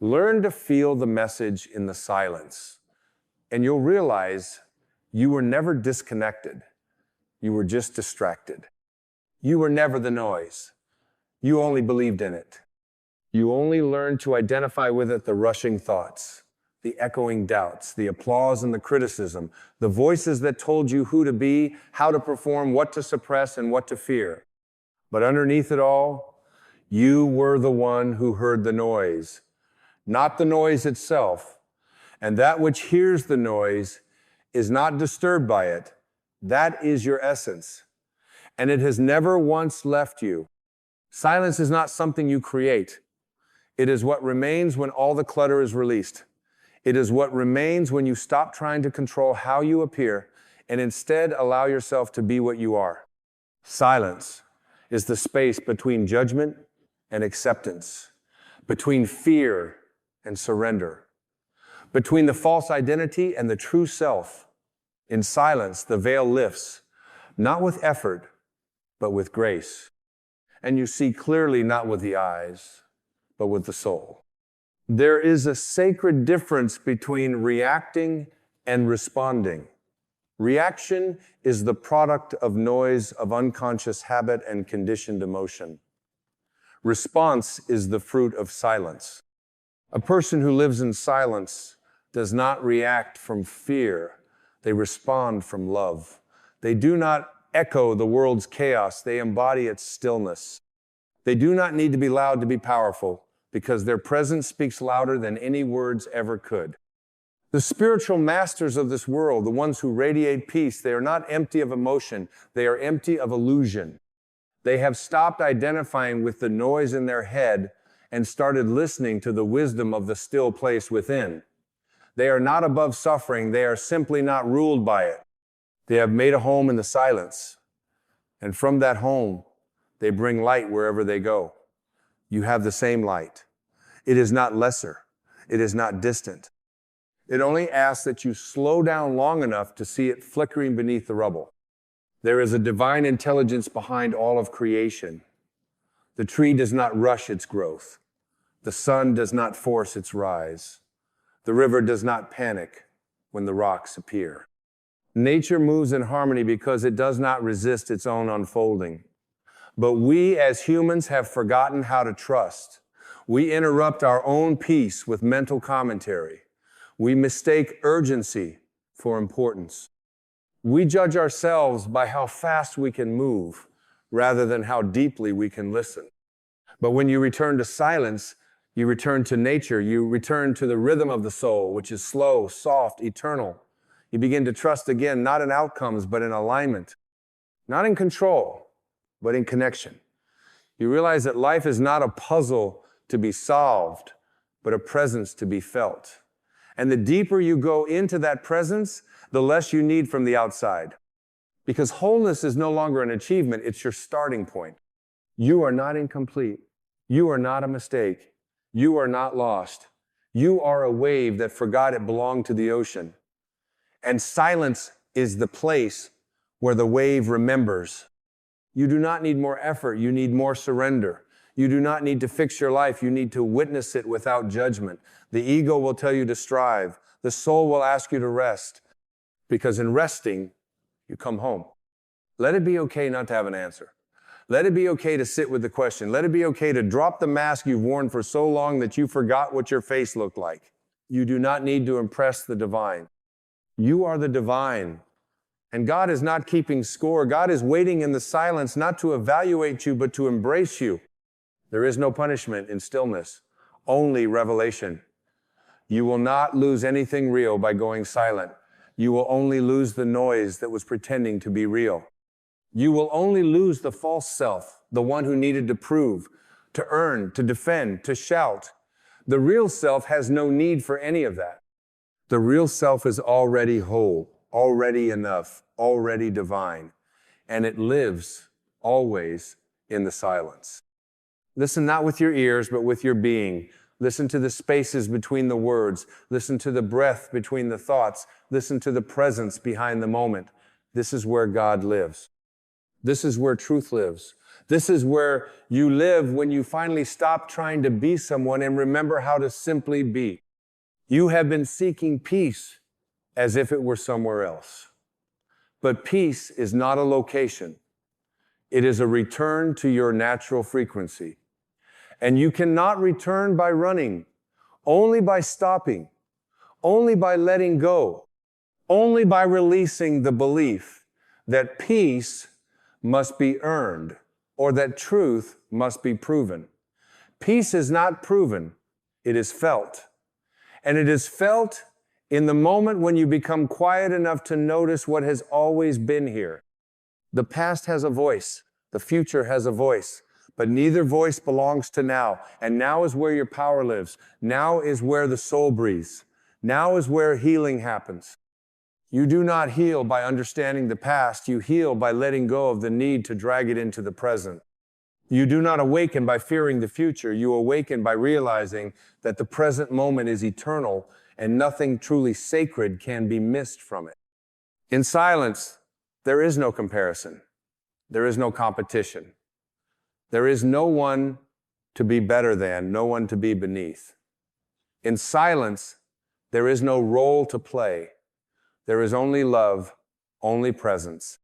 Learn to feel the message in the silence. And you'll realize you were never disconnected. You were just distracted. You were never the noise. You only believed in it. You only learned to identify with it the rushing thoughts, the echoing doubts, the applause and the criticism, the voices that told you who to be, how to perform, what to suppress, and what to fear. But underneath it all, you were the one who heard the noise, not the noise itself. And that which hears the noise is not disturbed by it. That is your essence. And it has never once left you. Silence is not something you create. It is what remains when all the clutter is released. It is what remains when you stop trying to control how you appear and instead allow yourself to be what you are. Silence is the space between judgment and acceptance, between fear and surrender, between the false identity and the true self. In silence, the veil lifts, not with effort, but with grace. And you see clearly not with the eyes, but with the soul. There is a sacred difference between reacting and responding. Reaction is the product of noise, of unconscious habit and conditioned emotion. Response is the fruit of silence. A person who lives in silence does not react from fear. They respond from love. They do not echo the world's chaos. They embody its stillness. They do not need to be loud to be powerful because their presence speaks louder than any words ever could. The spiritual masters of this world, the ones who radiate peace, they are not empty of emotion. They are empty of illusion. They have stopped identifying with the noise in their head and started listening to the wisdom of the still place within. They are not above suffering. They are simply not ruled by it. They have made a home in the silence. And from that home, they bring light wherever they go. You have the same light. It is not lesser. It is not distant. It only asks that you slow down long enough to see it flickering beneath the rubble. There is a divine intelligence behind all of creation. The tree does not rush its growth. The sun does not force its rise. The river does not panic when the rocks appear. Nature moves in harmony because it does not resist its own unfolding. But we as humans have forgotten how to trust. We interrupt our own peace with mental commentary. We mistake urgency for importance. We judge ourselves by how fast we can move rather than how deeply we can listen. But when you return to silence, you return to nature, you return to the rhythm of the soul, which is slow, soft, eternal. You begin to trust again, not in outcomes, but in alignment. Not in control, but in connection. You realize that life is not a puzzle to be solved, but a presence to be felt. And the deeper you go into that presence, the less you need from the outside. Because wholeness is no longer an achievement, it's your starting point. You are not incomplete. You are not a mistake. You are not lost. You are a wave that forgot it belonged to the ocean. And silence is the place where the wave remembers. You do not need more effort. You need more surrender. You do not need to fix your life. You need to witness it without judgment. The ego will tell you to strive. The soul will ask you to rest. Because in resting, you come home. Let it be okay not to have an answer. Let it be okay to sit with the question. Let it be okay to drop the mask you've worn for so long that you forgot what your face looked like. You do not need to impress the divine. You are the divine. And God is not keeping score. God is waiting in the silence not to evaluate you, but to embrace you. There is no punishment in stillness, only revelation. You will not lose anything real by going silent. You will only lose the noise that was pretending to be real. You will only lose the false self, the one who needed to prove, to earn, to defend, to shout. The real self has no need for any of that. The real self is already whole, already enough, already divine, and it lives always in the silence. Listen not with your ears, but with your being. Listen to the spaces between the words. Listen to the breath between the thoughts. Listen to the presence behind the moment. This is where God lives. This is where truth lives. This is where you live when you finally stop trying to be someone and remember how to simply be. You have been seeking peace as if it were somewhere else. But peace is not a location. It is a return to your natural frequency. And you cannot return by running, only by stopping, only by letting go, only by releasing the belief that peace must be earned or that truth must be proven. Peace is not proven, it is felt. And it is felt in the moment when you become quiet enough to notice what has always been here. The past has a voice, the future has a voice, but neither voice belongs to now. And now is where your power lives. Now is where the soul breathes. Now is where healing happens. You do not heal by understanding the past. You heal by letting go of the need to drag it into the present. You do not awaken by fearing the future. You awaken by realizing that the present moment is eternal and nothing truly sacred can be missed from it. In silence, there is no comparison. There is no competition. There is no one to be better than, no one to be beneath. In silence, there is no role to play. There is only love, only presence,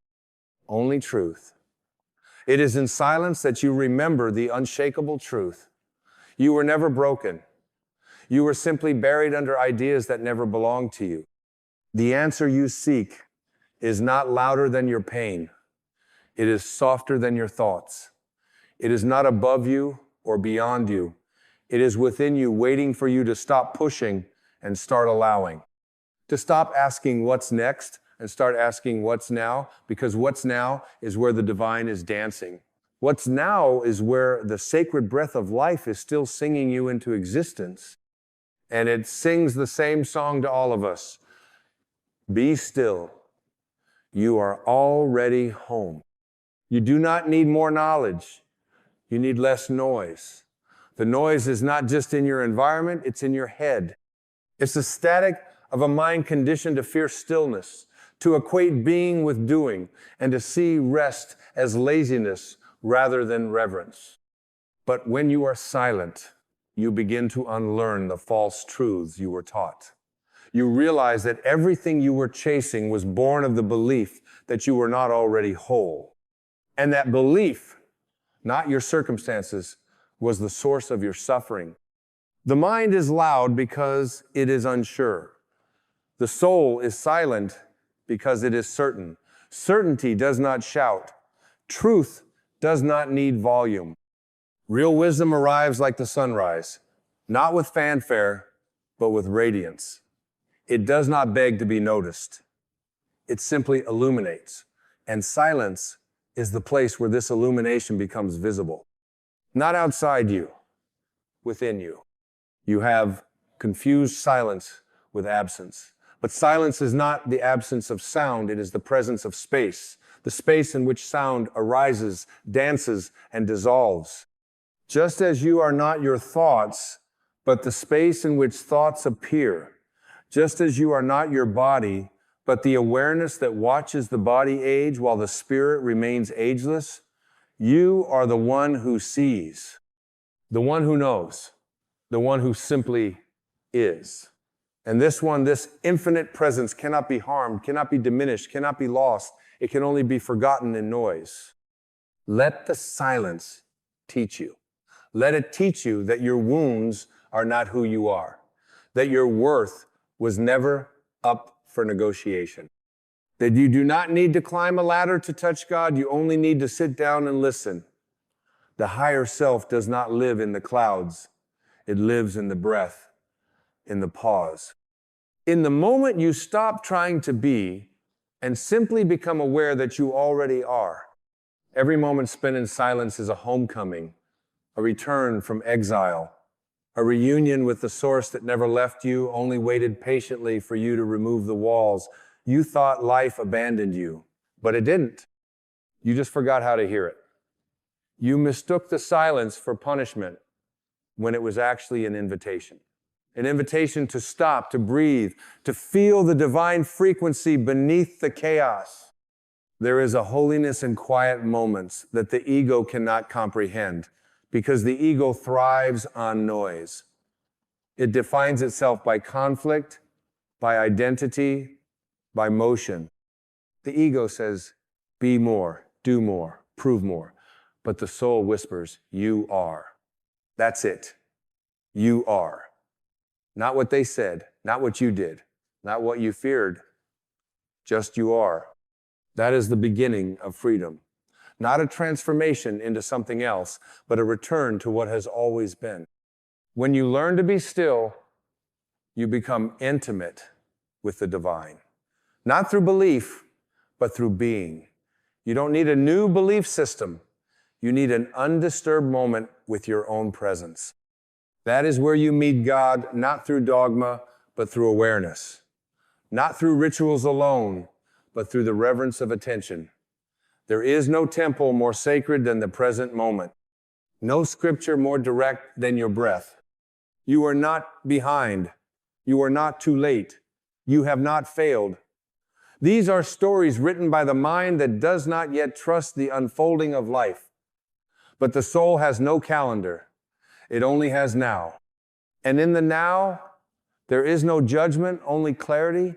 only truth. It is in silence that you remember the unshakable truth. You were never broken. You were simply buried under ideas that never belonged to you. The answer you seek is not louder than your pain. It is softer than your thoughts. It is not above you or beyond you. It is within you, waiting for you to stop pushing and start allowing. To stop asking what's next and start asking what's now, because what's now is where the divine is dancing. What's now is where the sacred breath of life is still singing you into existence. And it sings the same song to all of us. Be still. You are already home. You do not need more knowledge. You need less noise. The noise is not just in your environment, it's in your head. It's the static of a mind conditioned to fear stillness, to equate being with doing, and to see rest as laziness rather than reverence. But when you are silent, you begin to unlearn the false truths you were taught. You realize that everything you were chasing was born of the belief that you were not already whole. And that belief, not your circumstances, was the source of your suffering. The mind is loud because it is unsure. The soul is silent because it is certain. Certainty does not shout. Truth does not need volume. Real wisdom arrives like the sunrise, not with fanfare, but with radiance. It does not beg to be noticed. It simply illuminates. And silence is the place where this illumination becomes visible. Not outside you, within you. You have confused silence with absence. But silence is not the absence of sound, it is the presence of space. The space in which sound arises, dances, and dissolves. Just as you are not your thoughts, but the space in which thoughts appear. Just as you are not your body, but the awareness that watches the body age while the spirit remains ageless, you are the one who sees, the one who knows, the one who simply is. And this one, this infinite presence cannot be harmed, cannot be diminished, cannot be lost. It can only be forgotten in noise. Let the silence teach you. Let it teach you that your wounds are not who you are, that your worth was never up for negotiation, that you do not need to climb a ladder to touch God, you only need to sit down and listen. The higher self does not live in the clouds, it lives in the breath, in the pause. In the moment you stop trying to be and simply become aware that you already are, every moment spent in silence is a homecoming, a return from exile, a reunion with the source that never left you, only waited patiently for you to remove the walls. You thought life abandoned you, but it didn't. You just forgot how to hear it. You mistook the silence for punishment, when it was actually an invitation. An invitation to stop, to breathe, to feel the divine frequency beneath the chaos. There is a holiness in quiet moments that the ego cannot comprehend, because the ego thrives on noise. It defines itself by conflict, by identity, by motion. The ego says, be more, do more, prove more. But the soul whispers, you are. That's it. You are. Not what they said, not what you did, not what you feared. Just you are. That is the beginning of freedom. Not a transformation into something else, but a return to what has always been. When you learn to be still, you become intimate with the divine. Not through belief, but through being. You don't need a new belief system. You need an undisturbed moment with your own presence. That is where you meet God, not through dogma, but through awareness. Not through rituals alone, but through the reverence of attention. There is no temple more sacred than the present moment. No scripture more direct than your breath. You are not behind. You are not too late. You have not failed. These are stories written by the mind that does not yet trust the unfolding of life. But the soul has no calendar. It only has now. And in the now, there is no judgment, only clarity.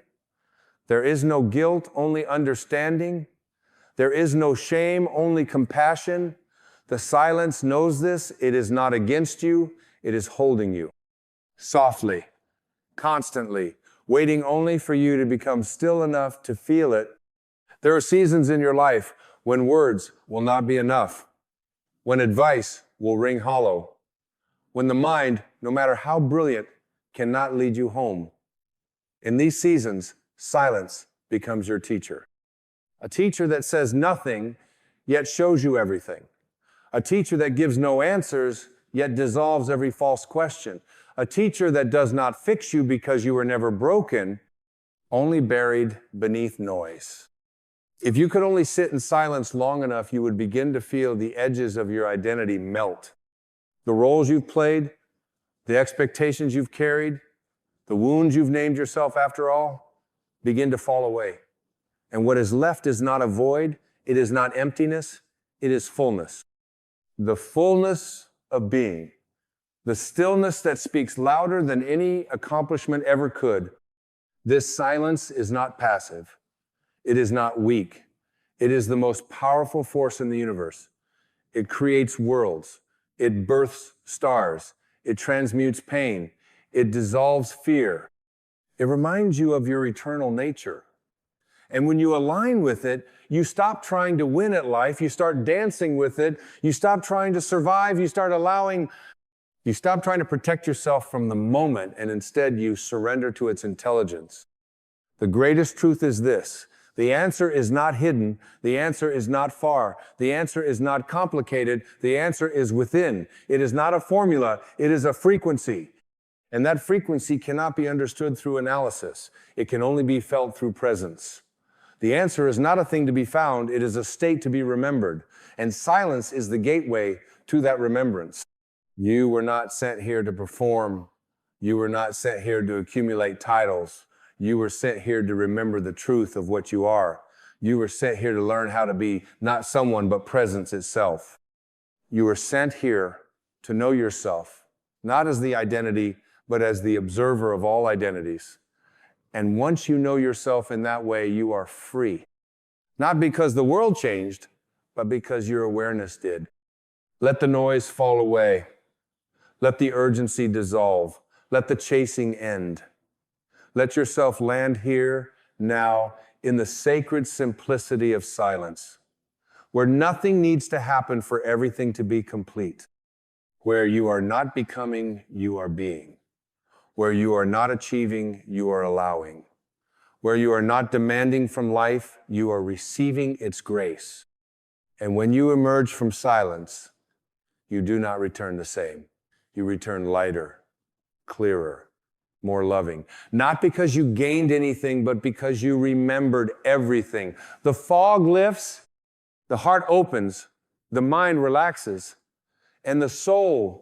There is no guilt, only understanding. There is no shame, only compassion. The silence knows this. It is not against you. It is holding you. Softly, constantly, waiting only for you to become still enough to feel it. There are seasons in your life when words will not be enough, when advice will ring hollow, when the mind, no matter how brilliant, cannot lead you home. In these seasons, silence becomes your teacher. A teacher that says nothing, yet shows you everything. A teacher that gives no answers, yet dissolves every false question. A teacher that does not fix you because you were never broken, only buried beneath noise. If you could only sit in silence long enough, you would begin to feel the edges of your identity melt. The roles you've played, the expectations you've carried, the wounds you've named yourself after all, begin to fall away. And what is left is not a void, it is not emptiness, it is fullness. The fullness of being. The stillness that speaks louder than any accomplishment ever could. This silence is not passive. It is not weak. It is the most powerful force in the universe. It creates worlds. It births stars. It transmutes pain. It dissolves fear. It reminds you of your eternal nature. And when you align with it, you stop trying to win at life. You start dancing with it. You stop trying to survive. You start You stop trying to protect yourself from the moment, and instead you surrender to its intelligence. The greatest truth is this. The answer is not hidden. The answer is not far. The answer is not complicated. The answer is within. It is not a formula. It is a frequency. And that frequency cannot be understood through analysis. It can only be felt through presence. The answer is not a thing to be found. It is a state to be remembered. And silence is the gateway to that remembrance. You were not sent here to perform. You were not sent here to accumulate titles. You were sent here to remember the truth of what you are. You were sent here to learn how to be not someone, but presence itself. You were sent here to know yourself, not as the identity, but as the observer of all identities. And once you know yourself in that way, you are free. Not because the world changed, but because your awareness did. Let the noise fall away. Let the urgency dissolve. Let the chasing end. Let yourself land here, now, in the sacred simplicity of silence, where nothing needs to happen for everything to be complete, where you are not becoming, you are being, where you are not achieving, you are allowing, where you are not demanding from life, you are receiving its grace. And when you emerge from silence, you do not return the same. You return lighter, clearer, more loving. Not because you gained anything, but because you remembered everything. The fog lifts, the heart opens, the mind relaxes, and the soul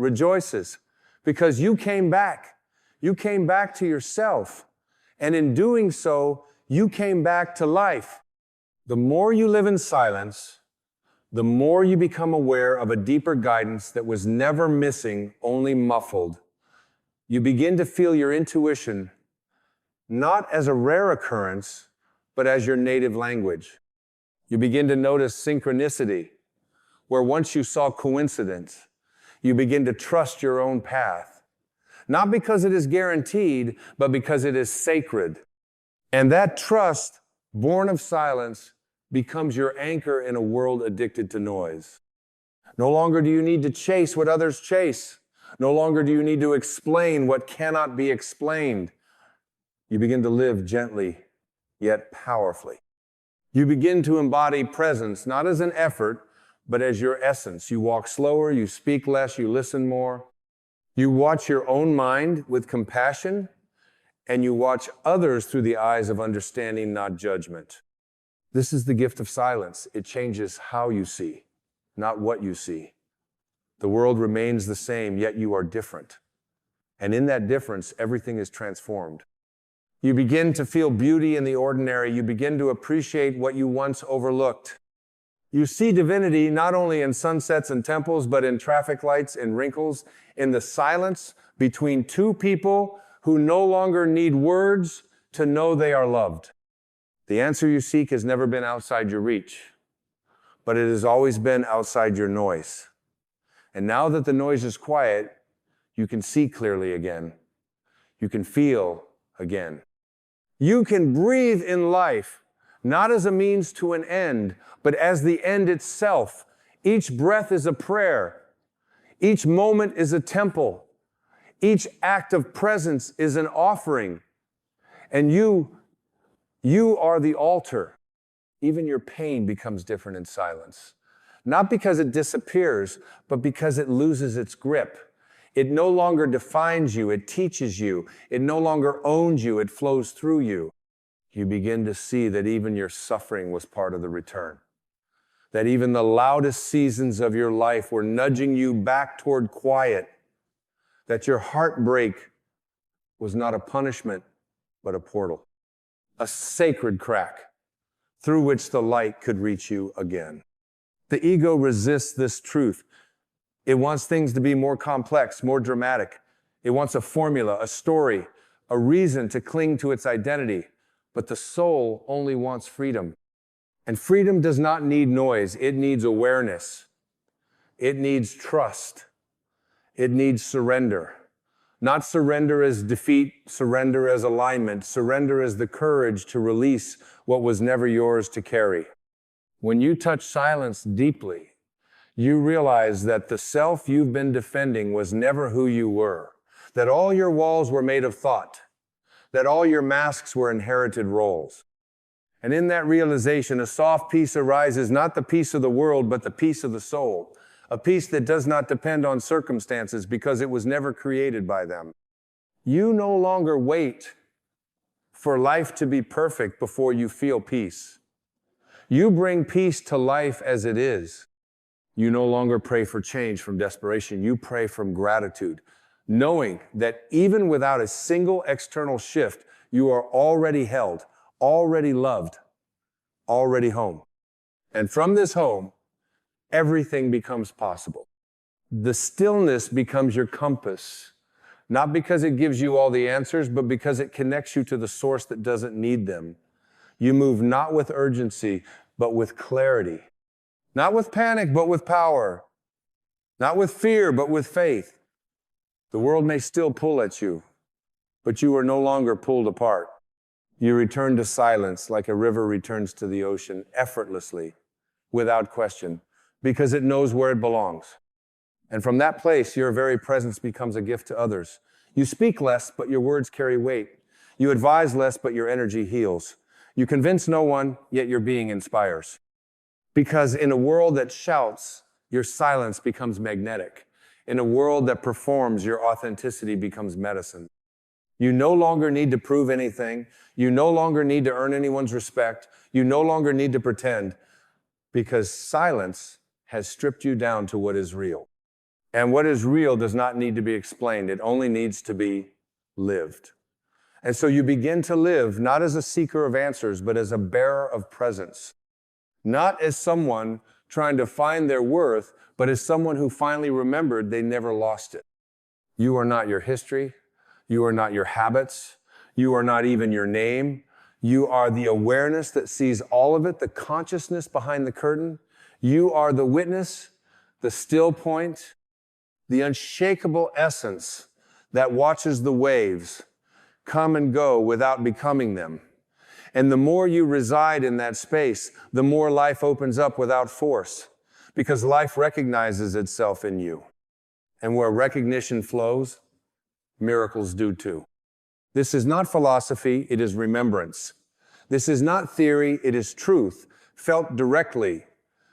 rejoices because you came back. You came back to yourself. And in doing so, you came back to life. The more you live in silence, the more you become aware of a deeper guidance that was never missing, only muffled. You begin to feel your intuition not as a rare occurrence, but as your native language. You begin to notice synchronicity, where once you saw coincidence, you begin to trust your own path. Not because it is guaranteed, but because it is sacred. And that trust, born of silence, becomes your anchor in a world addicted to noise. No longer do you need to chase what others chase. No longer do you need to explain what cannot be explained. You begin to live gently, yet powerfully. You begin to embody presence, not as an effort, but as your essence. You walk slower, you speak less, you listen more. You watch your own mind with compassion, and you watch others through the eyes of understanding, not judgment. This is the gift of silence. It changes how you see, not what you see. The world remains the same, yet you are different. And in that difference, everything is transformed. You begin to feel beauty in the ordinary. You begin to appreciate what you once overlooked. You see divinity not only in sunsets and temples, but in traffic lights, in wrinkles, in the silence between two people who no longer need words to know they are loved. The answer you seek has never been outside your reach, but it has always been outside your noise. And now that the noise is quiet, you can see clearly again. You can feel again. You can breathe in life, not as a means to an end, but as the end itself. Each breath is a prayer. Each moment is a temple. Each act of presence is an offering. And you are the altar. Even your pain becomes different in silence. Not because it disappears, but because it loses its grip. It no longer defines you, it teaches you. It no longer owns you, it flows through you. You begin to see that even your suffering was part of the return. That even the loudest seasons of your life were nudging you back toward quiet. That your heartbreak was not a punishment, but a portal. A sacred crack through which the light could reach you again. The ego resists this truth. It wants things to be more complex, more dramatic. It wants a formula, a story, a reason to cling to its identity. But the soul only wants freedom. And freedom does not need noise. It needs awareness. It needs trust. It needs surrender. Not surrender as defeat, surrender as alignment, surrender as the courage to release what was never yours to carry. When you touch silence deeply, you realize that the self you've been defending was never who you were, that all your walls were made of thought, that all your masks were inherited roles. And in that realization, a soft peace arises, not the peace of the world, but the peace of the soul, a peace that does not depend on circumstances because it was never created by them. You no longer wait for life to be perfect before you feel peace. You bring peace to life as it is. You no longer pray for change from desperation. You pray from gratitude, knowing that even without a single external shift, you are already held, already loved, already home. And from this home, everything becomes possible. The stillness becomes your compass, not because it gives you all the answers, but because it connects you to the source that doesn't need them. You move not with urgency, but with clarity. Not with panic, but with power. Not with fear, but with faith. The world may still pull at you, but you are no longer pulled apart. You return to silence like a river returns to the ocean, effortlessly, without question, because it knows where it belongs. And from that place, your very presence becomes a gift to others. You speak less, but your words carry weight. You advise less, but your energy heals. You convince no one, yet your being inspires. Because in a world that shouts, your silence becomes magnetic. In a world that performs, your authenticity becomes medicine. You no longer need to prove anything. You no longer need to earn anyone's respect. You no longer need to pretend, because silence has stripped you down to what is real. And what is real does not need to be explained. It only needs to be lived. And so you begin to live not as a seeker of answers, but as a bearer of presence. Not as someone trying to find their worth, but as someone who finally remembered they never lost it. You are not your history. You are not your habits. You are not even your name. You are the awareness that sees all of it, the consciousness behind the curtain. You are the witness, the still point, the unshakable essence that watches the waves come and go without becoming them. And the more you reside in that space, the more life opens up without force, because life recognizes itself in you. And where recognition flows, miracles do too. This is not philosophy, it is remembrance. This is not theory, it is truth, felt directly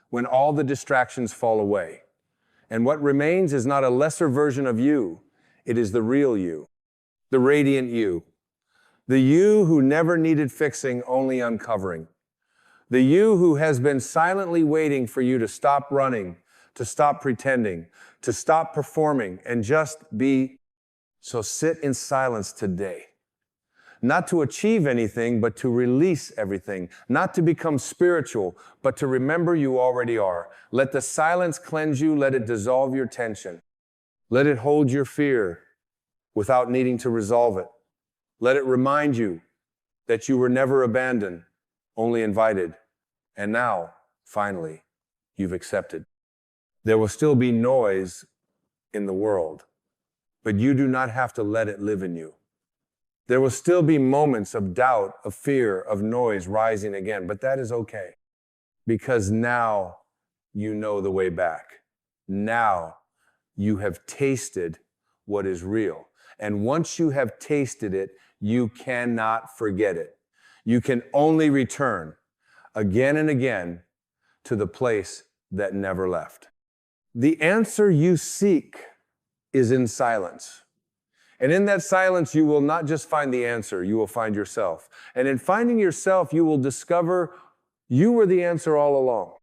when all the distractions fall away. And what remains is not a lesser version of you, it is the real you, the radiant you, the you who never needed fixing, only uncovering, the you who has been silently waiting for you to stop running, to stop pretending, to stop performing, and just be. So sit in silence today. Not to achieve anything, but to release everything. Not to become spiritual, but to remember you already are. Let the silence cleanse you. Let it dissolve your tension. Let it hold your fear without needing to resolve it. Let it remind you that you were never abandoned, only invited. And now, finally, you've accepted. There will still be noise in the world, but you do not have to let it live in you. There will still be moments of doubt, of fear, of noise rising again, but that is okay, because now you know the way back. Now you have tasted what is real. And once you have tasted it, you cannot forget it. You can only return again and again to the place that never left. The answer you seek is in silence. And in that silence, you will not just find the answer, you will find yourself. And in finding yourself, you will discover you were the answer all along.